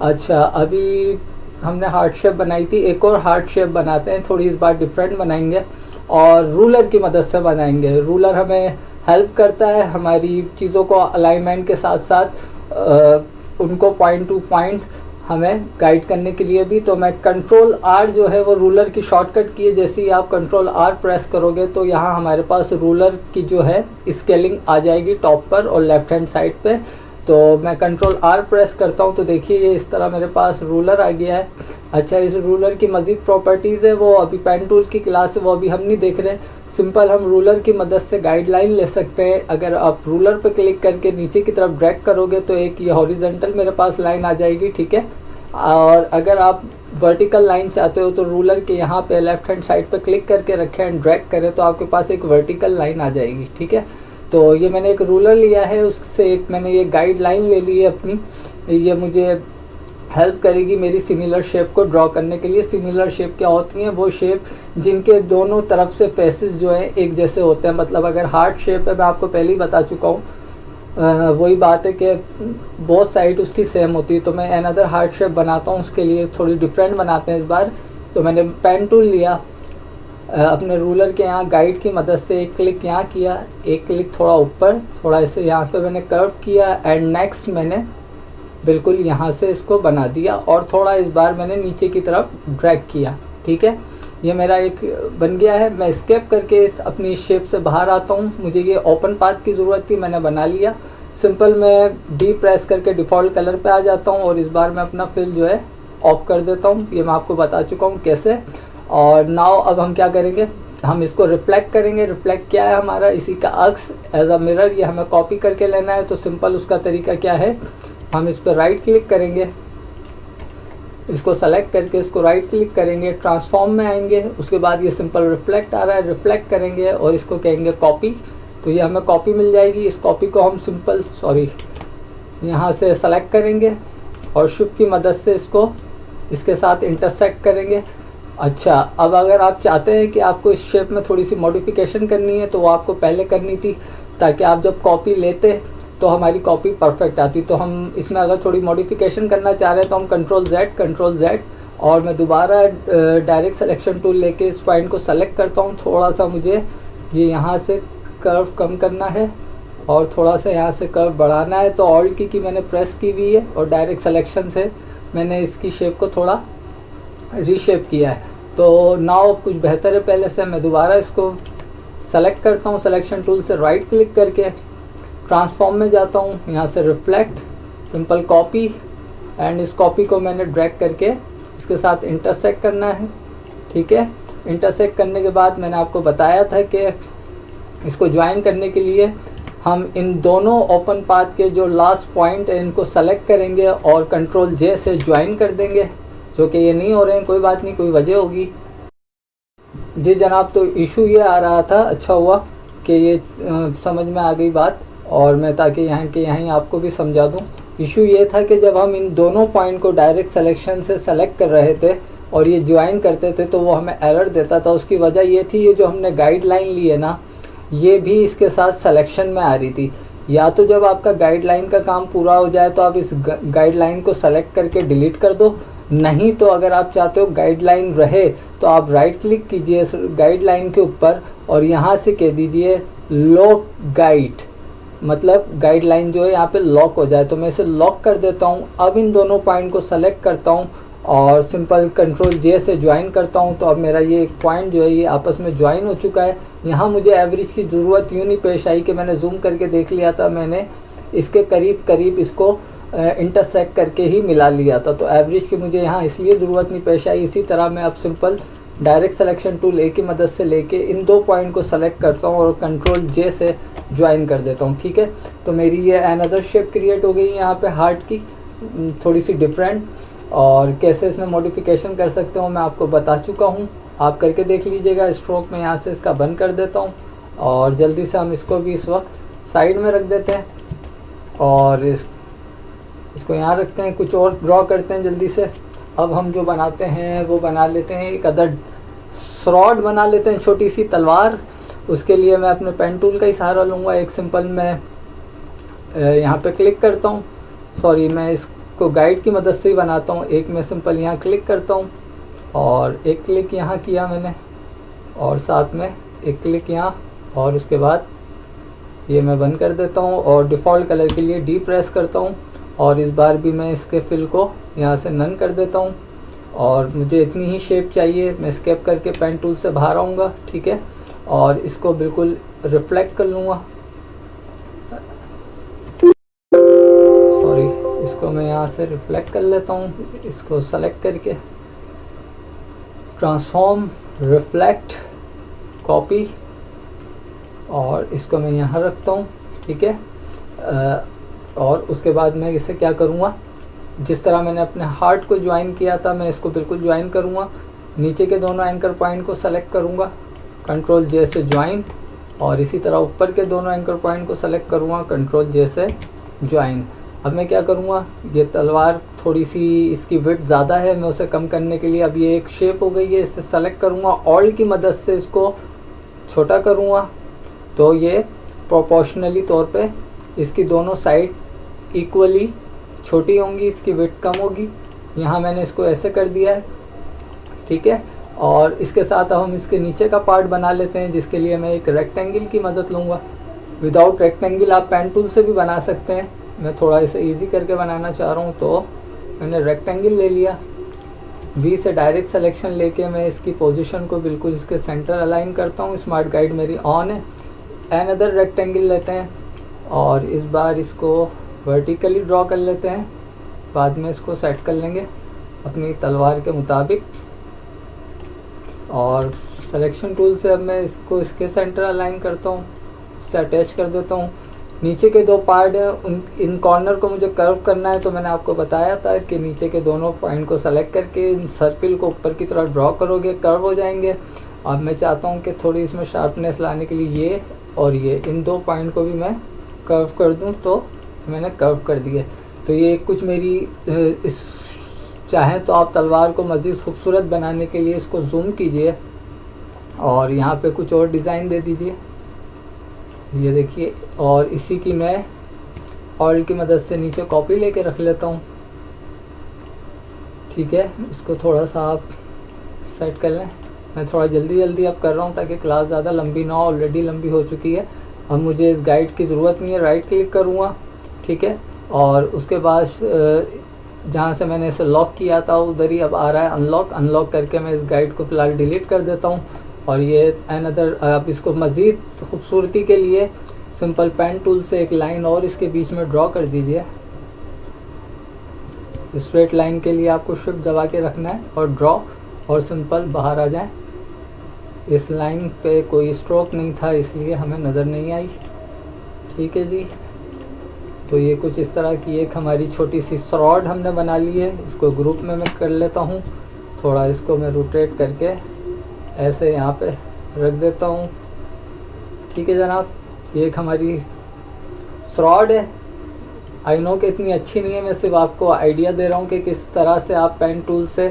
अच्छा, अभी हमने हार्ट शेप बनाई थी, एक और हार्ट शेप बनाते हैं, थोड़ी इस बार डिफरेंट बनाएंगे और रूलर की मदद से बनाएंगे। रूलर हमें हेल्प करता है हमारी चीज़ों को अलाइनमेंट के साथ साथ उनको पॉइंट टू पॉइंट हमें गाइड करने के लिए भी। तो मैं कंट्रोल आर जो है वो रूलर की शॉर्टकट की है। जैसे ही आप कंट्रोल आर प्रेस करोगे तो यहाँ हमारे पास रूलर की जो है स्केलिंग आ जाएगी टॉप पर और लेफ्ट हैंड साइड पे। तो मैं कंट्रोल आर प्रेस करता हूँ तो देखिए ये इस तरह मेरे पास रूलर आ गया है। अच्छा, इस रूलर की मज़ीद प्रॉपर्टीज़ है वो अभी पेन टूल की क्लास है, वो अभी हम नहीं देख रहे। सिंपल हम रूलर की मदद से गाइडलाइन ले सकते हैं। अगर आप रूलर पर क्लिक करके नीचे की तरफ ड्रैग करोगे तो एक ये हॉरिजेंटल मेरे पास लाइन आ जाएगी। ठीक है, और अगर आप वर्टिकल लाइन चाहते हो तो रूलर के यहाँ पे लेफ़्ट हैंड साइड पे क्लिक करके रखें एंड ड्रैग करें तो आपके पास एक वर्टिकल लाइन आ जाएगी। ठीक है, तो ये मैंने एक रूलर लिया है, उससे एक मैंने ये गाइडलाइन ले ली है अपनी। ये मुझे हेल्प करेगी मेरी सिमिलर शेप को ड्रॉ करने के लिए। सिमिलर शेप क्या होती हैं? वो शेप जिनके दोनों तरफ से फेसेस जो हैं एक जैसे होते हैं। मतलब अगर हार्ट शेप है, मैं आपको पहले ही बता चुका हूँ, वही बात है कि बोथ साइड उसकी सेम होती है। तो मैं अनदर हार्ट शेप बनाता हूँ, उसके लिए थोड़ी डिफरेंट बनाते हैं इस बार। तो मैंने पेन टूल लिया, अपने रूलर के यहाँ गाइड की मदद से एक क्लिक यहाँ किया, एक क्लिक थोड़ा ऊपर, थोड़ा इसे यहाँ पे मैंने कर्व किया एंड नेक्स्ट मैंने बिल्कुल यहाँ से इसको बना दिया और थोड़ा इस बार मैंने नीचे की तरफ ड्रैग किया। ठीक है, ये मेरा एक बन गया है। मैं एस्केप करके अपनी शेप से बाहर आता हूँ। मुझे ये ओपन पाथ की ज़रूरत थी, मैंने बना लिया। सिंपल मैं डी प्रेस करके डिफ़ॉल्ट कलर पे आ जाता हूँ और इस बार मैं अपना फिल जो है ऑफ कर देता हूँ। ये मैं आपको बता चुका हूँ कैसे। और नाउ अब हम क्या करेंगे, हम इसको रिफ्लेक्ट करेंगे। रिफ्लेक्ट क्या है हमारा, इसी का अक्स एज अ मिरर, ये हमें कॉपी करके लेना है। तो सिंपल उसका तरीका क्या है, हम इस पर राइट क्लिक करेंगे, इसको सेलेक्ट करके इसको राइट क्लिक करेंगे, ट्रांसफॉर्म में आएंगे। उसके बाद ये सिंपल रिफ्लेक्ट आ रहा है, रिफ्लेक्ट करेंगे और इसको कहेंगे कॉपी। तो ये हमें कॉपी मिल जाएगी। इस कॉपी को हम सिंपल यहाँ से सेलेक्ट करेंगे और शिफ्ट की मदद से इसको इसके साथ इंटरसेक्ट करेंगे। अच्छा, अब अगर आप चाहते हैं कि आपको इस शेप में थोड़ी सी मॉडिफिकेशन करनी है तो वो आपको पहले करनी थी, ताकि आप जब कॉपी लेते तो हमारी कॉपी परफेक्ट आती। तो हम इसमें अगर थोड़ी मॉडिफिकेशन करना चाह रहे हैं तो हम कंट्रोल Z और मैं दोबारा डायरेक्ट सिलेक्शन टूल लेके इस पॉइंट को सेलेक्ट करता हूँ। थोड़ा सा मुझे ये यहाँ से कर्व कम करना है और थोड़ा सा यहाँ से कर्व बढ़ाना है। तो ऑल्ट की मैंने प्रेस की हुई है और डायरेक्ट सिलेक्शन से मैंने इसकी शेप को थोड़ा रीशेप किया है। तो नाउ कुछ बेहतर है पहले से। मैं दोबारा इसको सेलेक्ट करता हूँ, सिलेक्शन टूल से राइट क्लिक करके ट्रांसफॉर्म में जाता हूँ, यहाँ से रिफ्लेक्ट, सिंपल कॉपी, एंड इस कॉपी को मैंने ड्रैग करके इसके साथ इंटरसेक्ट करना है। ठीक है, इंटरसेक्ट करने के बाद मैंने आपको बताया था कि इसको ज्वाइन करने के लिए हम इन दोनों ओपन पाथ के जो लास्ट पॉइंट है इनको सेलेक्ट करेंगे और कंट्रोल J से ज्वाइन कर देंगे, जो कि ये नहीं हो रहे हैं। कोई बात नहीं, कोई वजह होगी। जी जनाब, तो इशू ये आ रहा था, अच्छा हुआ कि ये समझ में आ गई बात, और मैं ताकि यहाँ के यहीं आपको भी समझा दूँ। इशू ये था कि जब हम इन दोनों पॉइंट को डायरेक्ट सिलेक्शन से सेलेक्ट कर रहे थे और ये ज्वाइन करते थे तो वो हमें एरर देता था। उसकी वजह ये थी, ये जो हमने गाइडलाइन ली है ना, ये भी इसके साथ सिलेक्शन में आ रही थी। या तो जब आपका गाइडलाइन का काम पूरा हो जाए तो आप इस गाइडलाइन को सेलेक्ट करके डिलीट कर दो, नहीं तो अगर आप चाहते हो गाइडलाइन रहे तो आप राइट क्लिक कीजिए इस गाइडलाइन के ऊपर और यहाँ से कह दीजिए लॉक गाइड, मतलब गाइडलाइन जो है यहाँ पे लॉक हो जाए। तो मैं इसे लॉक कर देता हूँ। अब इन दोनों पॉइंट को सेलेक्ट करता हूँ और सिंपल कंट्रोल J से ज्वाइन करता हूँ। तो अब मेरा ये एक पॉइंट जो है ये आपस में ज्वाइन हो चुका है। यहाँ मुझे एवरेज की ज़रूरत यूँ नहीं पेश आई कि मैंने जूम करके देख लिया था, मैंने इसके करीब करीब इसको इंटरसेक्ट करके ही मिला लिया था। तो एवरेज की मुझे यहाँ इसलिए ज़रूरत नहीं पेश आई। इसी तरह मैं अब simple direct selection tool A की मदद से लेके इन दो पॉइंट को सेलेक्ट करता हूँ और कंट्रोल J से ज्वाइन कर देता हूँ। ठीक है, तो मेरी ये अनदर शेप क्रिएट हो गई यहाँ पे हार्ट की, थोड़ी सी डिफरेंट। और कैसे इसमें मॉडिफिकेशन कर सकते हो मैं आपको बता चुका हूँ, आप करके देख लीजिएगा। स्ट्रोक में यहाँ से इसका बंद कर देता हूँ और जल्दी से हम इसको भी इस वक्त साइड में रख देते हैं और इसको यहाँ रखते हैं, कुछ और ड्रॉ करते हैं जल्दी से। अब हम जो बनाते हैं वो बना लेते हैं, एक अदर स्वॉर्ड बना लेते हैं, छोटी सी तलवार। उसके लिए मैं अपने पेन टूल का ही सहारा लूँगा। एक सिंपल मैं यहाँ पे क्लिक करता हूँ, सॉरी मैं इसको गाइड की मदद से ही बनाता हूँ। एक मैं सिंपल यहाँ क्लिक करता हूँ और एक क्लिक यहाँ किया मैंने और साथ में एक क्लिक यहाँ, और उसके बाद ये मैं बंद कर देता हूँ और डिफ़ॉल्ट कलर के लिए डी प्रेस करता हूँ और इस बार भी मैं इसके फिल को यहाँ से नन कर देता हूँ। और मुझे इतनी ही शेप चाहिए, मैं स्केप करके पेन टूल से बाहर आऊँगा। ठीक है, और इसको बिल्कुल रिफ्लेक्ट कर लूँगा, सॉरी इसको मैं यहाँ से रिफ्लेक्ट कर लेता हूँ। इसको सेलेक्ट करके ट्रांसफॉर्म, रिफ्लेक्ट, कॉपी, और इसको मैं यहाँ रखता हूँ। ठीक है, और उसके बाद मैं इसे क्या करूँगा, जिस तरह मैंने अपने हार्ट को ज्वाइन किया था मैं इसको बिल्कुल ज्वाइन करूँगा। नीचे के दोनों एंकर पॉइंट को सेलेक्ट करूँगा, कंट्रोल J से ज्वाइन, और इसी तरह ऊपर के दोनों एंकर पॉइंट को सेलेक्ट करूँगा, कंट्रोल J से ज्वाइन। अब मैं क्या करूँगा, ये तलवार थोड़ी सी इसकी विड्थ ज़्यादा है, मैं उसे कम करने के लिए अब ये एक शेप हो गई है, इसे सेलेक्ट करूँगा, ऑल्ट की मदद से इसको छोटा करूँगा तो ये प्रोपोर्शनली तौर पे इसकी दोनों साइड इक्वली छोटी होंगी, इसकी विड्थ कम होगी। यहाँ मैंने इसको ऐसे कर दिया है। ठीक है, और इसके साथ अब हम इसके नीचे का पार्ट बना लेते हैं, जिसके लिए मैं एक रेक्टेंगल की मदद लूँगा। विदाउट रेक्टेंगल आप पेन टूल से भी बना सकते हैं, मैं थोड़ा इसे इजी करके बनाना चाह रहा हूँ तो मैंने रेक्टेंगल ले लिया। V से डायरेक्ट सिलेक्शन लेके मैं इसकी पोजीशन को बिल्कुल इसके सेंटर अलाइन करता हूँ। स्मार्ट गाइड मेरी ऑन है। अनदर रेक्टेंगल लेते हैं और इस बार इसको वर्टिकली ड्रॉ कर लेते हैं, बाद में इसको सेट कर लेंगे अपनी तलवार के मुताबिक। और सिलेक्शन टूल से अब मैं इसको इसके सेंटर अलाइन करता हूँ, इससे अटैच कर देता हूँ। नीचे के दो पार्ट है, इन कॉर्नर को मुझे कर्व करना है, तो मैंने आपको बताया था कि नीचे के दोनों पॉइंट को सेलेक्ट करके इन सर्किल को ऊपर की तरफ ड्रॉ करोगे, कर्व हो जाएंगे। अब मैं चाहता हूँ कि थोड़ी इसमें शार्पनेस लाने के लिए ये और ये इन दो पॉइंट को भी मैं कर्व कर दूँ, तो मैंने कर्व कर दिए। तो ये कुछ मेरी इस चाहें तो आप तलवार को मज़ीद खूबसूरत बनाने के लिए इसको जूम कीजिए और यहाँ पे कुछ और डिज़ाइन दे दीजिए। ये देखिए, और इसी की मैं ऑयल की मदद से नीचे कॉपी लेके रख लेता हूँ। ठीक है, इसको थोड़ा सा आप सेट कर लें। मैं थोड़ा जल्दी अब कर रहा हूँ ताकि क्लास ज़्यादा लंबी ना हो, ऑलरेडी लंबी हो चुकी है। अब मुझे इस गाइड की ज़रूरत नहीं है, राइट क्लिक करूँगा। ठीक है, और उसके बाद जहाँ से मैंने इसे लॉक किया था उधर ही अब आ रहा है अनलॉक करके मैं इस गाइड को फ़िलहाल डिलीट कर देता हूँ। और ये अनदर, आप इसको मज़ीद खूबसूरती के लिए सिंपल पेन टूल से एक लाइन और इसके बीच में ड्रॉ कर दीजिए। स्ट्रेट लाइन के लिए आपको शिफ्ट दबा के रखना है और ड्रॉ, और सिंपल बाहर आ जाए। इस लाइन पे कोई स्ट्रोक नहीं था इसलिए हमें नज़र नहीं आई। ठीक है जी, तो ये कुछ इस तरह की एक हमारी छोटी सी रॉड हमने बना ली है। इसको ग्रुप में मैं कर लेता हूँ, थोड़ा इसको मैं रोटेट करके ऐसे यहाँ पे रख देता हूँ। ठीक है जनाब, ये एक हमारी रॉड है। आई नो कि इतनी अच्छी नहीं है, मैं सिर्फ आपको आइडिया दे रहा हूँ कि किस तरह से आप पेन टूल से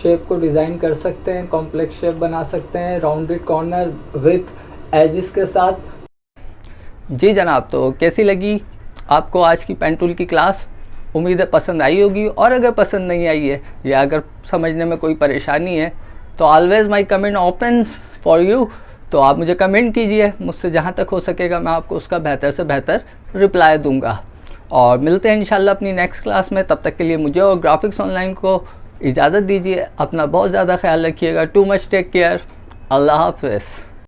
शेप को डिज़ाइन कर सकते हैं, कॉम्प्लेक्स शेप बना सकते हैं राउंडेड कॉर्नर विथ एजिस के साथ। जी जनाब, तो कैसी लगी आपको आज की पेन टूल की क्लास? उम्मीद है पसंद आई होगी, और अगर पसंद नहीं आई है या अगर समझने में कोई परेशानी है तो always my comment open for you. तो आप मुझे कमेंट कीजिए, मुझसे जहाँ तक हो सकेगा मैं आपको उसका बेहतर से बेहतर रिप्लाई दूंगा। और मिलते हैं इंशाल्लाह अपनी नेक्स्ट क्लास में। तब तक के लिए मुझे और ग्राफिक्स ऑनलाइन को इजाज़त दीजिए। अपना बहुत ज़्यादा ख्याल रखिएगा। Too much take care. अल्लाह हाफ़िज़।